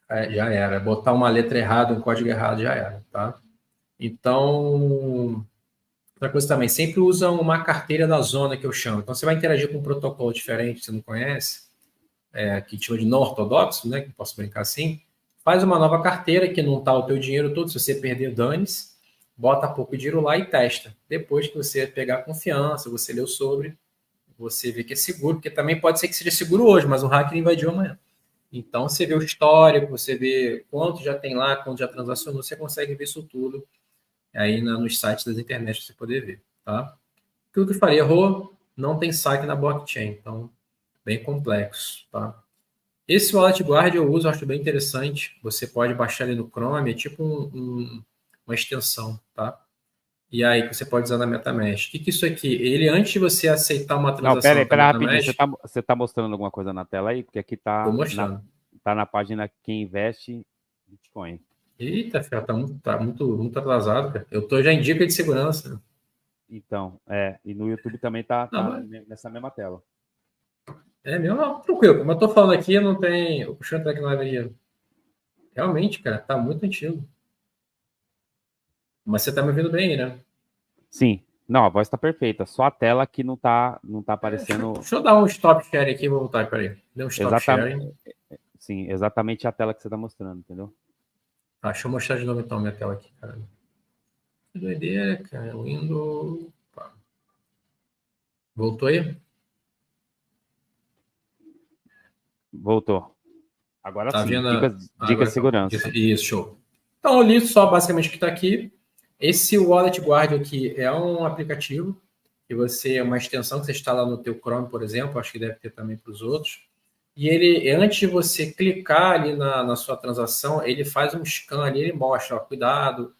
Já era. Botar uma letra errada, um código errado, já era, tá? Então... Outra coisa também, sempre usa uma carteira da zona, que eu chamo. Então, você vai interagir com um protocolo diferente, que você não conhece, que chama de não ortodoxo, né, que posso brincar assim, faz uma nova carteira que não está o teu dinheiro todo, se você perder, dane-se, bota pouco dinheiro lá e testa. Depois que você pegar confiança, você leu sobre, você vê que é seguro, porque também pode ser que seja seguro hoje, mas o hacker invadiu amanhã. Então, você vê o histórico, você vê quanto já tem lá, quanto já transacionou, você consegue ver isso tudo aí nos sites das internet para você poder ver, tá? Tudo que eu falei, errou, não tem saque na blockchain, então, bem complexo, tá? Esse Wallet Guard eu uso, acho bem interessante. Você pode baixar ele no Chrome, é tipo uma extensão, tá? E aí que você pode usar na MetaMask. O que é isso aqui? Ele, antes de você aceitar uma Não, transação com a pera rapidinho. MetaMask, Você tá mostrando alguma coisa na tela aí? Porque aqui estou mostrando. tá na página Quem Investe Bitcoin. Eita, fera, muito atrasado, cara. Eu tô já em dica de segurança. Então, e no YouTube também tá Não, nessa mesma tela. é mesmo? Não, tranquilo. Como eu tô falando aqui, não tem. O puxando aqui na livraria. Realmente, cara, tá muito antigo. Mas você tá me ouvindo bem, né? Sim. Não, a voz tá perfeita. Só a tela que não tá aparecendo. Deixa eu dar um stop share aqui e voltar, peraí. Deu um stop share. Sim, exatamente a tela que você tá mostrando, entendeu? Tá, deixa eu mostrar de novo então minha tela aqui, cara. Que doideira, cara. Windows. Voltou aí? Voltou. Agora Tá sim. vendo? Dicas de segurança. Isso, show. Então, eu li só basicamente o que está aqui. Esse Wallet Guard aqui é um aplicativo que é uma extensão que você instala no teu Chrome, por exemplo. Acho que deve ter também para os outros. E ele, antes de você clicar ali na sua transação, ele faz um scan ali, ele mostra, ó, cuidado,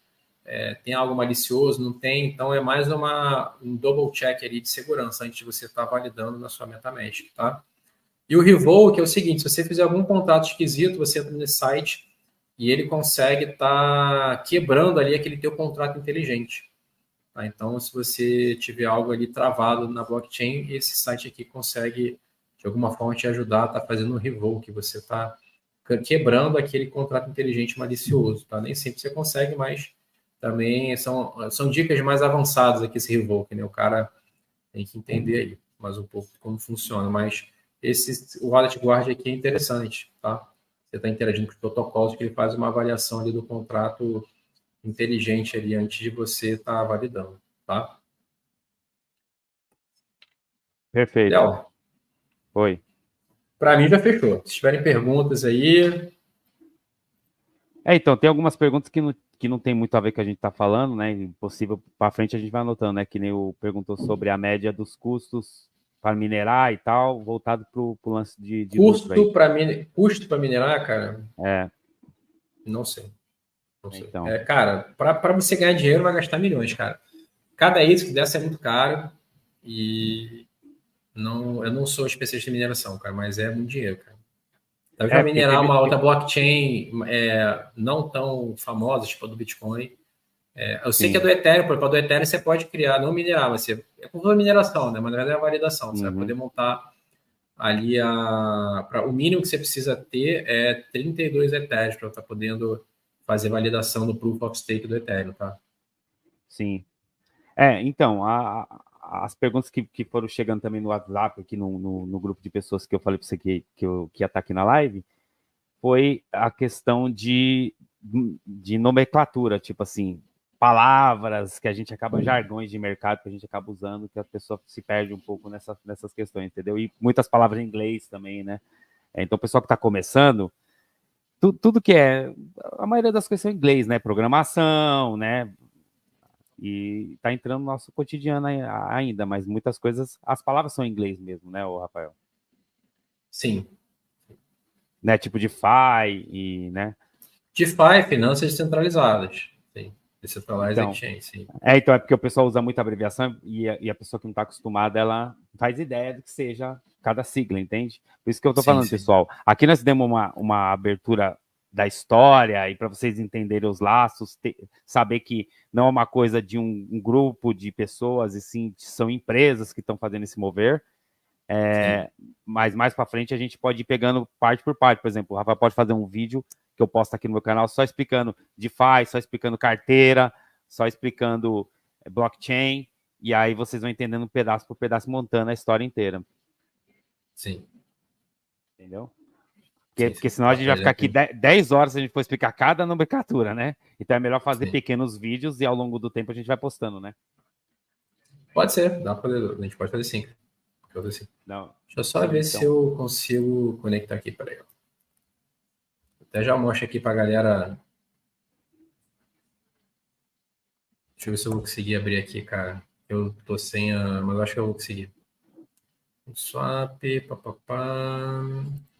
tem algo malicioso, não tem. Então, é mais um double check ali de segurança antes de você estar validando na sua MetaMask, tá? E o Revoke é o seguinte, se você fizer algum contrato esquisito, você entra nesse site e ele consegue estar quebrando ali aquele teu contrato inteligente. Tá? Então, se você tiver algo ali travado na blockchain, esse site aqui consegue, de alguma forma, te ajudar a estar fazendo um revoke, você está quebrando aquele contrato inteligente malicioso. Tá? Nem sempre você consegue, mas também são dicas mais avançadas aqui, esse revoke. Né? O cara tem que entender aí mais um pouco como funciona, mas o Wallet Guard aqui é interessante, tá? Você está interagindo com os protocolos que ele faz uma avaliação ali do contrato inteligente ali antes de você estar validando, tá? Perfeito. Léo, Oi. para mim já fechou. Se tiverem perguntas aí... Então, tem algumas perguntas que não tem muito a ver com o que a gente está falando, né? Impossível para frente a gente vai anotando, né? Que nem o perguntou sobre a média dos custos para minerar e tal, voltado para o lance de custo para minerar, cara? Não sei. Não sei. Então. Cara, para você ganhar dinheiro, vai gastar milhões, cara. Cada ISO dessa é muito caro e eu não sou especialista em mineração, cara, mas é muito dinheiro, cara. Talvez para minerar uma outra blockchain não tão famosa, tipo a do Bitcoin. Eu sei que é do Ethereum, para do Ethereum você pode criar, não minerar, mas é como uma mineração, né? Mas na verdade é a validação. Você vai poder montar ali o mínimo que você precisa ter é 32 Ethereum para estar podendo fazer validação do Proof of Stake do Ethereum, tá? Sim. Então, as perguntas que foram chegando também no WhatsApp, aqui no grupo de pessoas que eu falei para você que ia estar aqui na live, foi a questão de nomenclatura, tipo assim, palavras que a gente acaba, jargões de mercado que a gente acaba usando, que a pessoa se perde um pouco nessas questões, entendeu? E muitas palavras em inglês também, né? Então, o pessoal que está começando, tudo que a maioria das coisas são em inglês, né? Programação, né? E tá entrando no nosso cotidiano ainda, mas muitas coisas, as palavras são em inglês mesmo, né, Rafael? Sim. Né, tipo DeFi e, né? DeFi, finanças descentralizadas. Sim. Decentralized Então, Exchange, sim. Então é porque o pessoal usa muita abreviação e a pessoa que não está acostumada, ela faz ideia do que seja cada sigla, entende? Por isso que eu estou falando, pessoal. Aqui nós demos uma abertura da história e para vocês entenderem os laços, saber que não é uma coisa de um grupo de pessoas, e sim são empresas que estão fazendo esse mover. Mas mais para frente a gente pode ir pegando parte por parte. Por exemplo, o Rafa pode fazer um vídeo que eu posto aqui no meu canal só explicando DeFi, só explicando carteira, só explicando blockchain, e aí vocês vão entendendo pedaço por pedaço, montando a história inteira. Sim. Entendeu? Porque senão a gente vai ficar aqui 10 horas se a gente for explicar cada nomenclatura, né? Então é melhor fazer pequenos vídeos e ao longo do tempo a gente vai postando, né? Pode ser, a gente pode fazer sim. Não. Deixa eu só ver se eu consigo conectar aqui, peraí. Até já mostro aqui para a galera. Deixa eu ver se eu vou conseguir abrir aqui, cara. Eu tô sem a... Mas eu acho que eu vou conseguir. Swap, papapá,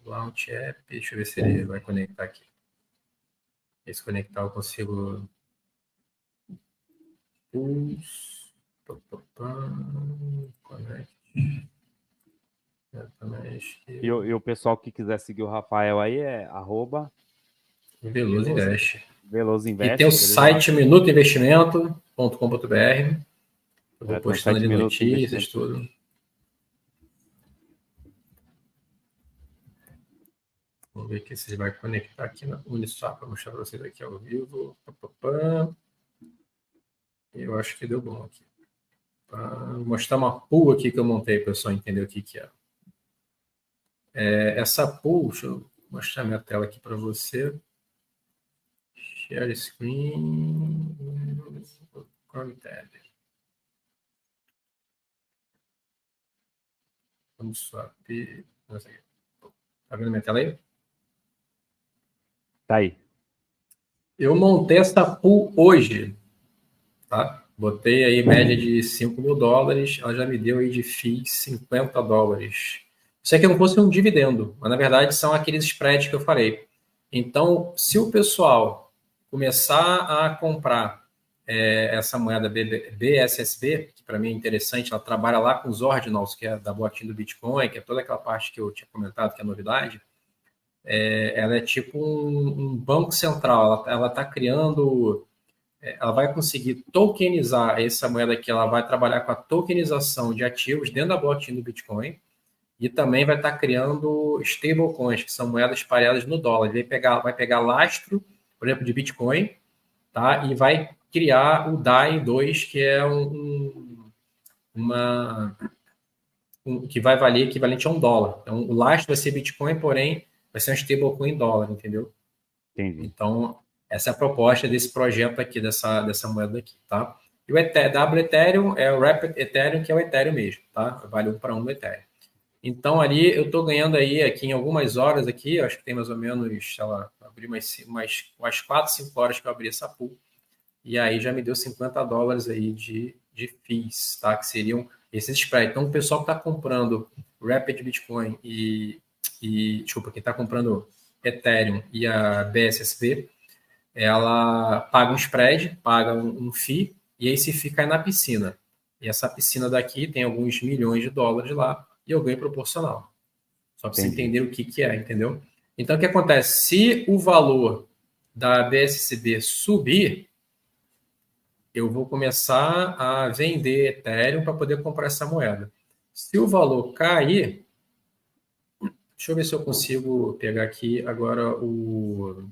Launch App. Deixa eu ver se ele vai conectar aqui. Se conectar eu consigo... Pulse, papapá, Connect. E o pessoal que quiser seguir o Rafael aí é Veloso Invest. Veloso Invest. E tem o site minutoinvestimento.com.br. Eu vou postando ali notícias, tudo. Vamos ver aqui se ele vai conectar aqui na Uniswap para mostrar para vocês aqui ao vivo. Eu acho que deu bom aqui. Vou mostrar uma pool aqui que eu montei para o pessoal entender o que é. Essa pool, deixa eu mostrar minha tela aqui para você. Share screen. Chrome tab. Vamos swap. Tá vendo minha tela aí? Tá aí. Eu montei essa pool hoje, tá? Botei aí média de $5.000, ela já me deu aí de FIIs $50. Isso aqui não fosse um dividendo, mas na verdade são aqueles spreads que eu falei. Então, se o pessoal começar a comprar essa moeda BSSB, que para mim é interessante, ela trabalha lá com os ordinals, que é da blockchain do Bitcoin, que é toda aquela parte que eu tinha comentado, que é novidade. Ela é tipo um banco central, ela está criando, ela vai conseguir tokenizar essa moeda aqui, ela vai trabalhar com a tokenização de ativos dentro da blockchain do Bitcoin e também vai estar criando stablecoins, que são moedas pareadas no dólar. Ele vai pegar lastro, por exemplo, de Bitcoin, tá? E vai criar o DAI2, que é que vai valer equivalente a $1. Então, o lastro vai ser Bitcoin, porém vai ser um stablecoin em dólar, entendeu? Entendi. Então, essa é a proposta desse projeto aqui, dessa moeda aqui, tá? E o Ethereum é o Rapid Ethereum, que é o Ethereum mesmo, tá? Vale 1 para 1 no Ethereum. Então, ali, eu estou ganhando aí, aqui em algumas horas aqui, acho que tem mais ou menos, sei lá, abri umas 4, 5 horas que eu abri essa pool, e aí já me deu $50 aí de FIIs, tá? Que seriam esses spreads. Então, o pessoal que está comprando Rapid Bitcoin desculpa, quem está comprando Ethereum e a BSSB, ela paga um spread, paga um FII, e aí esse FII cai na piscina. E essa piscina daqui tem alguns milhões de dólares lá, e eu ganho proporcional. Só para você entender o que é, entendeu? Então, o que acontece? Se o valor da BSCB subir, eu vou começar a vender Ethereum para poder comprar essa moeda. Se o valor cair, deixa eu ver se eu consigo pegar aqui agora o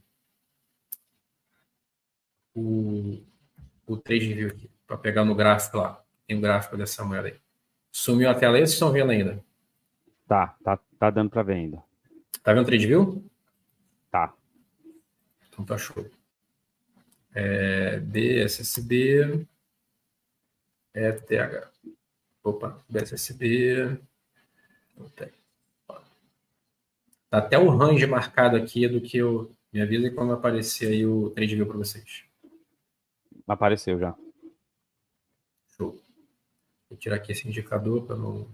TradingView aqui, para pegar no gráfico lá. Tem um gráfico dessa moeda aí. Sumiu a tela aí, vocês estão vendo ainda? Tá dando para ver ainda. Tá vendo o TradingView? Tá. Então tá show. BSSB, ETH. Opa, BSSB. Tá até o range marcado aqui do que eu... Me avisa quando aparecer aí o TradingView para vocês. Apareceu já. Show. Vou tirar aqui esse indicador para não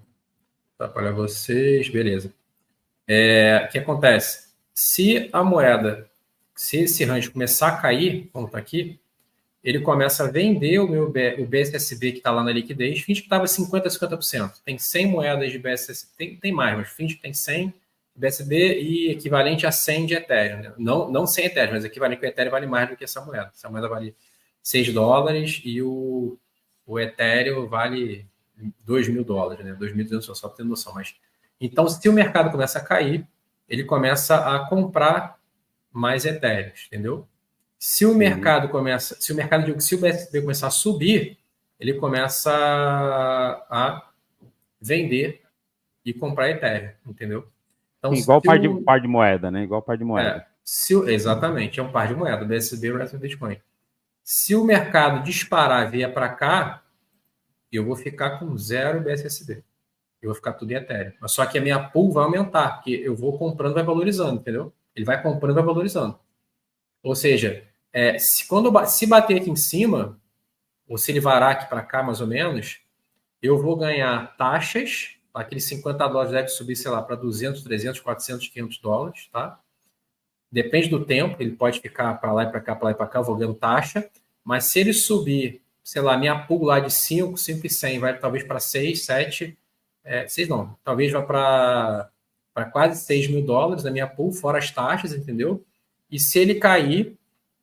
atrapalhar vocês. Beleza. O que acontece? Se a moeda, se esse range começar a cair, como está aqui, ele começa a vender o BSSB que está lá na liquidez. Finge que estava 50%. Tem 100 moedas de BSSB. Tem mais, mas finge que tem 100 BSB e equivalente a 100 de Ethereum. Né? Não 100 Ethereum, mas equivalente que o Ethereum vale mais do que essa moeda. Essa moeda vale $6 e o Ethereum vale $2.000, né? $2.200, só para ter noção. Mas, então, se o mercado começa a cair, ele começa a comprar mais Ethereum, entendeu? Se o mercado se o BSB começar a subir, ele começa a vender e comprar Ethereum, entendeu? Então, igual par de moeda, né? Igual par de moeda. Exatamente, é um par de moeda, BSB e o resto do Bitcoin. Se o mercado disparar e vier para cá, eu vou ficar com 0 BSSB. Eu vou ficar tudo em Ethereum. Mas só que a minha pool vai aumentar, porque eu vou comprando, vai valorizando, entendeu? Ele vai comprando e vai valorizando. Ou seja, se bater aqui em cima, ou se ele varar aqui para cá, mais ou menos, eu vou ganhar taxas, aqueles 50 dólares deve subir, sei lá, para 200, 300, 400, 500 dólares, tá? Depende do tempo, ele pode ficar para lá e para cá, para lá e para cá, eu vou ganhando taxa, mas se ele subir, sei lá, minha pool lá de 5, 5 e 100, vai talvez para 6, 7, 6 não, talvez vá para quase 6 mil dólares na minha pool, fora as taxas, entendeu? E se ele cair,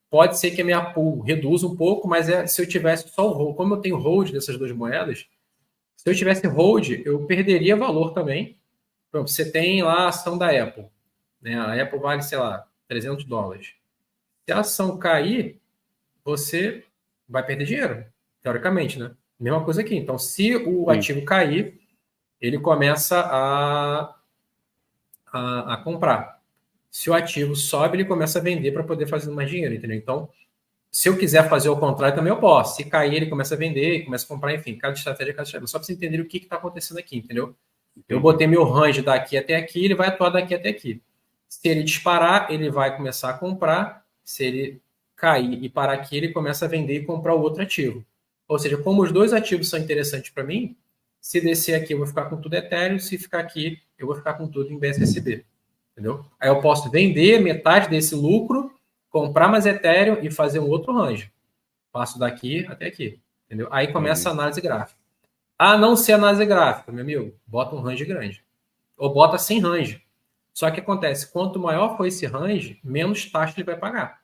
pode ser que a minha pool reduza um pouco, mas se eu tivesse só o hold, como eu tenho hold dessas duas moedas, se eu tivesse hold, eu perderia valor também. Pronto, você tem lá a ação da Apple, né? A Apple vale, sei lá, 300 dólares. Se a ação cair, você vai perder dinheiro, teoricamente, né? Mesma coisa aqui. Então, se o ativo cair, ele começa a comprar. Se o ativo sobe, ele começa a vender para poder fazer mais dinheiro, entendeu? Então, se eu quiser fazer o contrário, também eu posso. Se cair, ele começa a vender, começa a comprar, enfim, cada estratégia é cada estratégia. Só para você entender o que está acontecendo aqui, entendeu? Eu botei meu range daqui até aqui, ele vai atuar daqui até aqui. Se ele disparar, ele vai começar a comprar. Se ele cair e parar aqui, ele começa a vender e comprar o outro ativo. Ou seja, como os dois ativos são interessantes para mim, se descer aqui, eu vou ficar com tudo Ethereum. Se ficar aqui, eu vou ficar com tudo em BSSB. Entendeu? Aí eu posso vender metade desse lucro, comprar mais Ethereum e fazer um outro range. Passo daqui até aqui. Entendeu? Aí começa a análise gráfica. A não ser análise gráfica, meu amigo, bota um range grande. Ou bota sem range. Só que acontece, quanto maior for esse range, menos taxa ele vai pagar.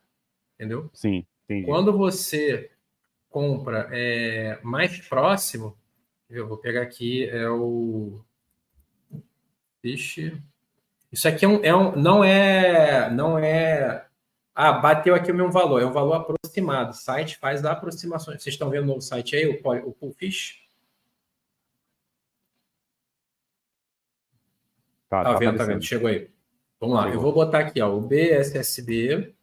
Entendeu? Sim, entendi. Quando você compra mais próximo, eu vou pegar aqui, isso aqui não é. Bateu aqui o mesmo valor, é um valor aproximado. O site faz aproximações. Vocês estão vendo no site aí, o Poolfish? Tá vendo, chegou aí. Vamos lá, eu vou botar aqui, ó, o BSSB,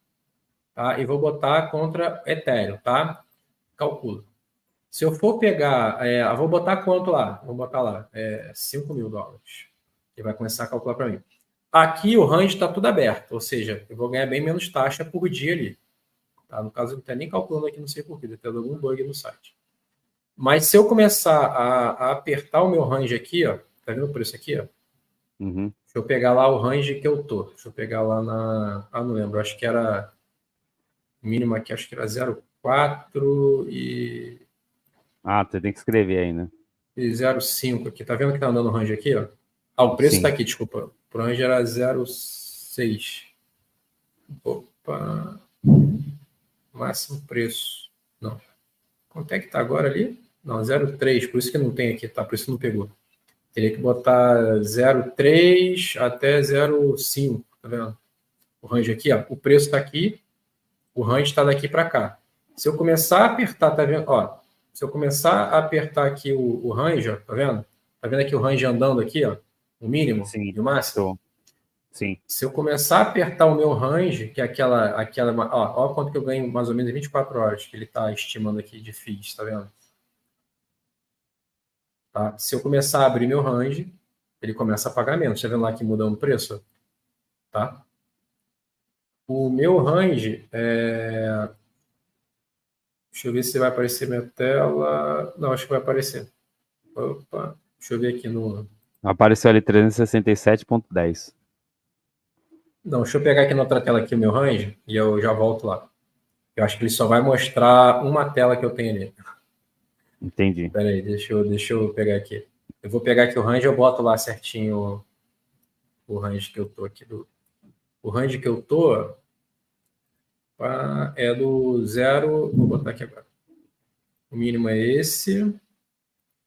tá? E vou botar contra Ethereum, tá? Calcula. Se eu for pegar, eu vou botar quanto lá? Vou botar lá, 5 mil dólares. Ele vai começar a calcular para mim. Aqui o range está tudo aberto, ou seja, eu vou ganhar bem menos taxa por dia ali. Tá? No caso, não está nem calculando aqui, não sei porquê, deve ter dado algum bug no site. Mas se eu começar a apertar o meu range aqui, ó, tá vendo o preço aqui, ó? Uhum. Deixa eu pegar lá o range que eu tô. Deixa eu pegar lá na... não lembro, acho que era mínimo aqui, acho que era 0,4 e... você tem que escrever aí, né? E 0,5 aqui. Tá vendo que tá andando o range aqui, ó? O preço tá aqui, desculpa. O range era 0,6. Opa. Máximo preço. Não. Quanto é que tá agora ali? Não, 0,3. Por isso que não tem aqui, tá? Por isso que não pegou. Teria que botar 0,3 até 0,5. Tá vendo? O range aqui, ó. O preço tá aqui. O range tá daqui para cá. Se eu começar a apertar, tá vendo? Ó. Se eu começar a apertar aqui o range, ó, tá vendo? Tá vendo aqui o range andando aqui, ó? O mínimo e o máximo? Sim. Se eu começar a apertar o meu range, que é aquela ó quanto que eu ganho mais ou menos em 24 horas, que ele está estimando aqui de fees, tá vendo? Tá? Se eu começar a abrir meu range, ele começa a pagar menos. Tá vendo lá que mudando o preço? Tá? O meu range Deixa eu ver se vai aparecer minha tela. Não, acho que vai aparecer. Opa, deixa eu ver aqui no... Apareceu ali 367,10. Não, deixa eu pegar aqui na outra tela aqui o meu range e eu já volto lá. Eu acho que ele só vai mostrar uma tela que eu tenho ali. Entendi. Espera aí, deixa eu pegar aqui. Eu vou pegar aqui o range e eu boto lá certinho o range que eu tô aqui. O range que eu tô é do 0... Vou botar aqui agora. O mínimo é esse.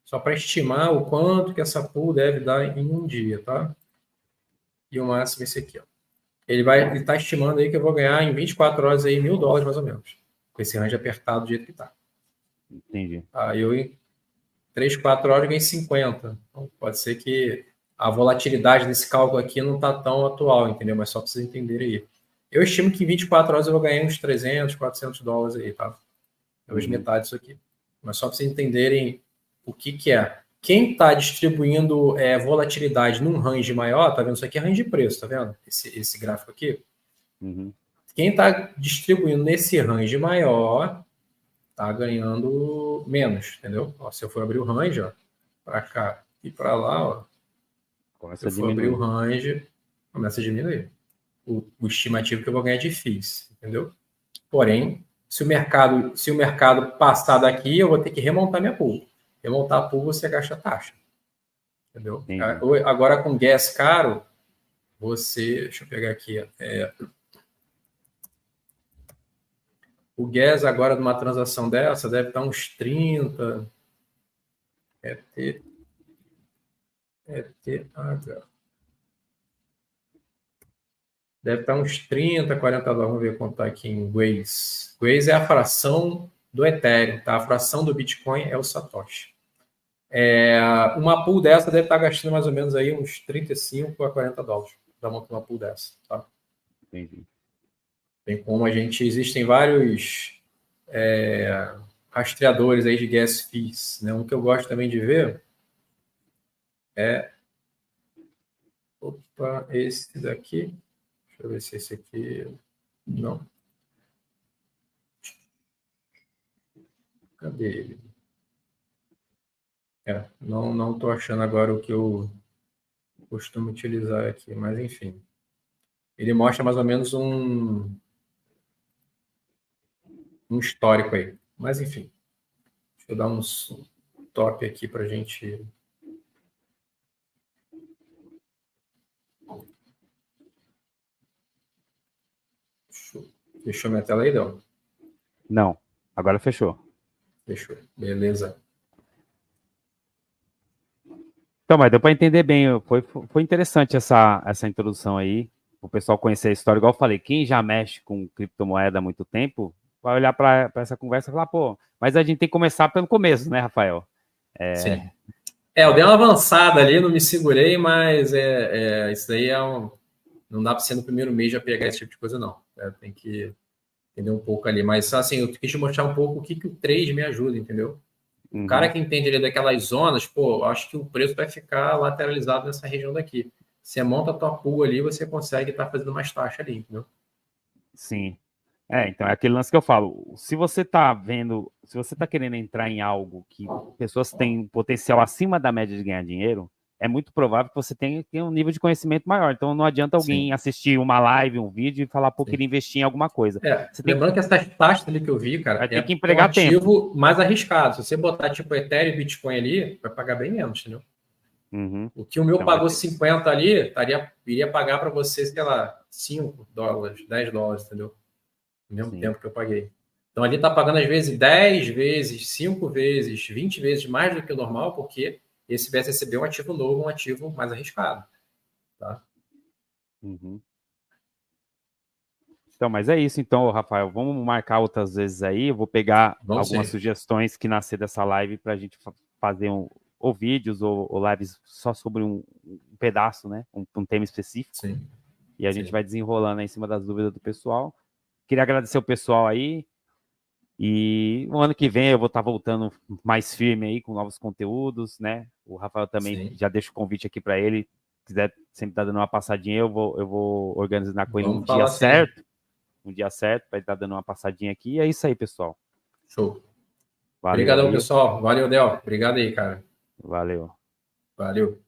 Só para estimar o quanto que essa pool deve dar em um dia, tá? E o máximo é esse aqui, ó. Ele está estimando aí que eu vou ganhar em 24 horas aí $1.000 mais ou menos. Com esse range apertado do jeito que tá. Entendi. Aí eu em 3, 4 horas ganhei 50. Então pode ser que a volatilidade desse cálculo aqui não tá tão atual, entendeu? Mas só para vocês entenderem aí. Eu estimo que em 24 horas eu vou ganhar uns 300, 400 dólares aí, tá? Talvez metade disso aqui. Mas só para vocês entenderem o que é. Quem está distribuindo volatilidade num range maior, tá vendo? Isso aqui é range de preço, tá vendo? Esse gráfico aqui. Uhum. Quem está distribuindo nesse range maior está ganhando menos, entendeu? Ó, se eu for abrir o range, ó, para cá e para lá, ó, Começa se eu a for abrir o diminuir. range, começa a diminuir. O estimativo que eu vou ganhar é difícil, entendeu? Porém, se o mercado passar daqui, eu vou ter que remontar minha pool. Remontar a pool, você gasta taxa. Entendeu? Entendi. Agora, com gas caro, deixa eu pegar aqui. O gas agora, numa transação dessa, deve estar uns 30. ETH. Deve estar uns 30, 40 dólares. Vamos ver quanto está aqui em Waze. Waze é a fração do Ethereum, tá? A fração do Bitcoin é o Satoshi. Uma pool dessa deve estar gastando mais ou menos aí uns 35 a 40 dólares para montar uma pool dessa, tá? Entendi. Tem como existem vários rastreadores aí de gas fees, né? Um que eu gosto também de ver é esse daqui. Deixa eu ver se esse aqui não. Cadê ele? Não estou achando agora o que eu costumo utilizar aqui, mas enfim. Ele mostra mais ou menos um histórico aí. Mas enfim. Deixa eu dar um top aqui para a gente. Fechou minha tela aí, Del? Não, agora fechou. Fechou. Beleza. Então, mas deu para entender bem. Foi interessante essa introdução aí. O pessoal conhecer a história. Igual eu falei, quem já mexe com criptomoeda há muito tempo, vai olhar para essa conversa e falar, pô, mas a gente tem que começar pelo começo, né, Rafael? Sim. Eu dei uma avançada ali, não me segurei, mas isso daí não dá para ser no primeiro mês já pegar esse tipo de coisa, não. Tem que entender um pouco ali. Mas, assim, eu quis te mostrar um pouco o que o trade me ajuda, entendeu? O cara que entende ali daquelas zonas, pô, acho que o preço vai ficar lateralizado nessa região daqui. Você monta a tua pool ali, você consegue estar fazendo mais taxa ali, entendeu? Sim. Então é aquele lance que eu falo. Se você está vendo, se você está querendo entrar em algo que pessoas têm potencial acima da média de ganhar dinheiro, é muito provável que você tenha um nível de conhecimento maior. Então não adianta alguém assistir uma live, um vídeo e falar, pô, queria investir em alguma coisa. Lembrando que essas taxas ali que eu vi, cara, vai ter que um empregar ativo tempo. mais arriscado. Se você botar tipo Ethereum e Bitcoin ali, vai pagar bem menos, entendeu? Uhum. O que o meu então, pagou 50 ali, iria pagar para você, sei lá, 5 dólares, 10 dólares, entendeu? No mesmo tempo que eu paguei. Então ali está pagando às vezes 10 vezes, 5 vezes, 20 vezes mais do que o normal, porque esse BSCB é um ativo novo, um ativo mais arriscado. Tá? Uhum. Então, mas é isso então, Rafael. Vamos marcar outras vezes aí. Eu vou pegar algumas sugestões que nascer dessa live para a gente fazer ou vídeos ou lives só sobre um pedaço, né? Um tema específico. Sim. E a gente vai desenrolando aí em cima das dúvidas do pessoal. Queria agradecer o pessoal aí. E o ano que vem eu vou estar voltando mais firme aí com novos conteúdos, né? O Rafael também já deixa o convite aqui para ele. Se quiser sempre estar dando uma passadinha, eu vou organizar com ele um dia certo. Um dia certo para ele estar dando uma passadinha aqui. E é isso aí, pessoal. Show. Valeu. Obrigadão, pessoal. Valeu, Del. Obrigado aí, cara. Valeu. Valeu.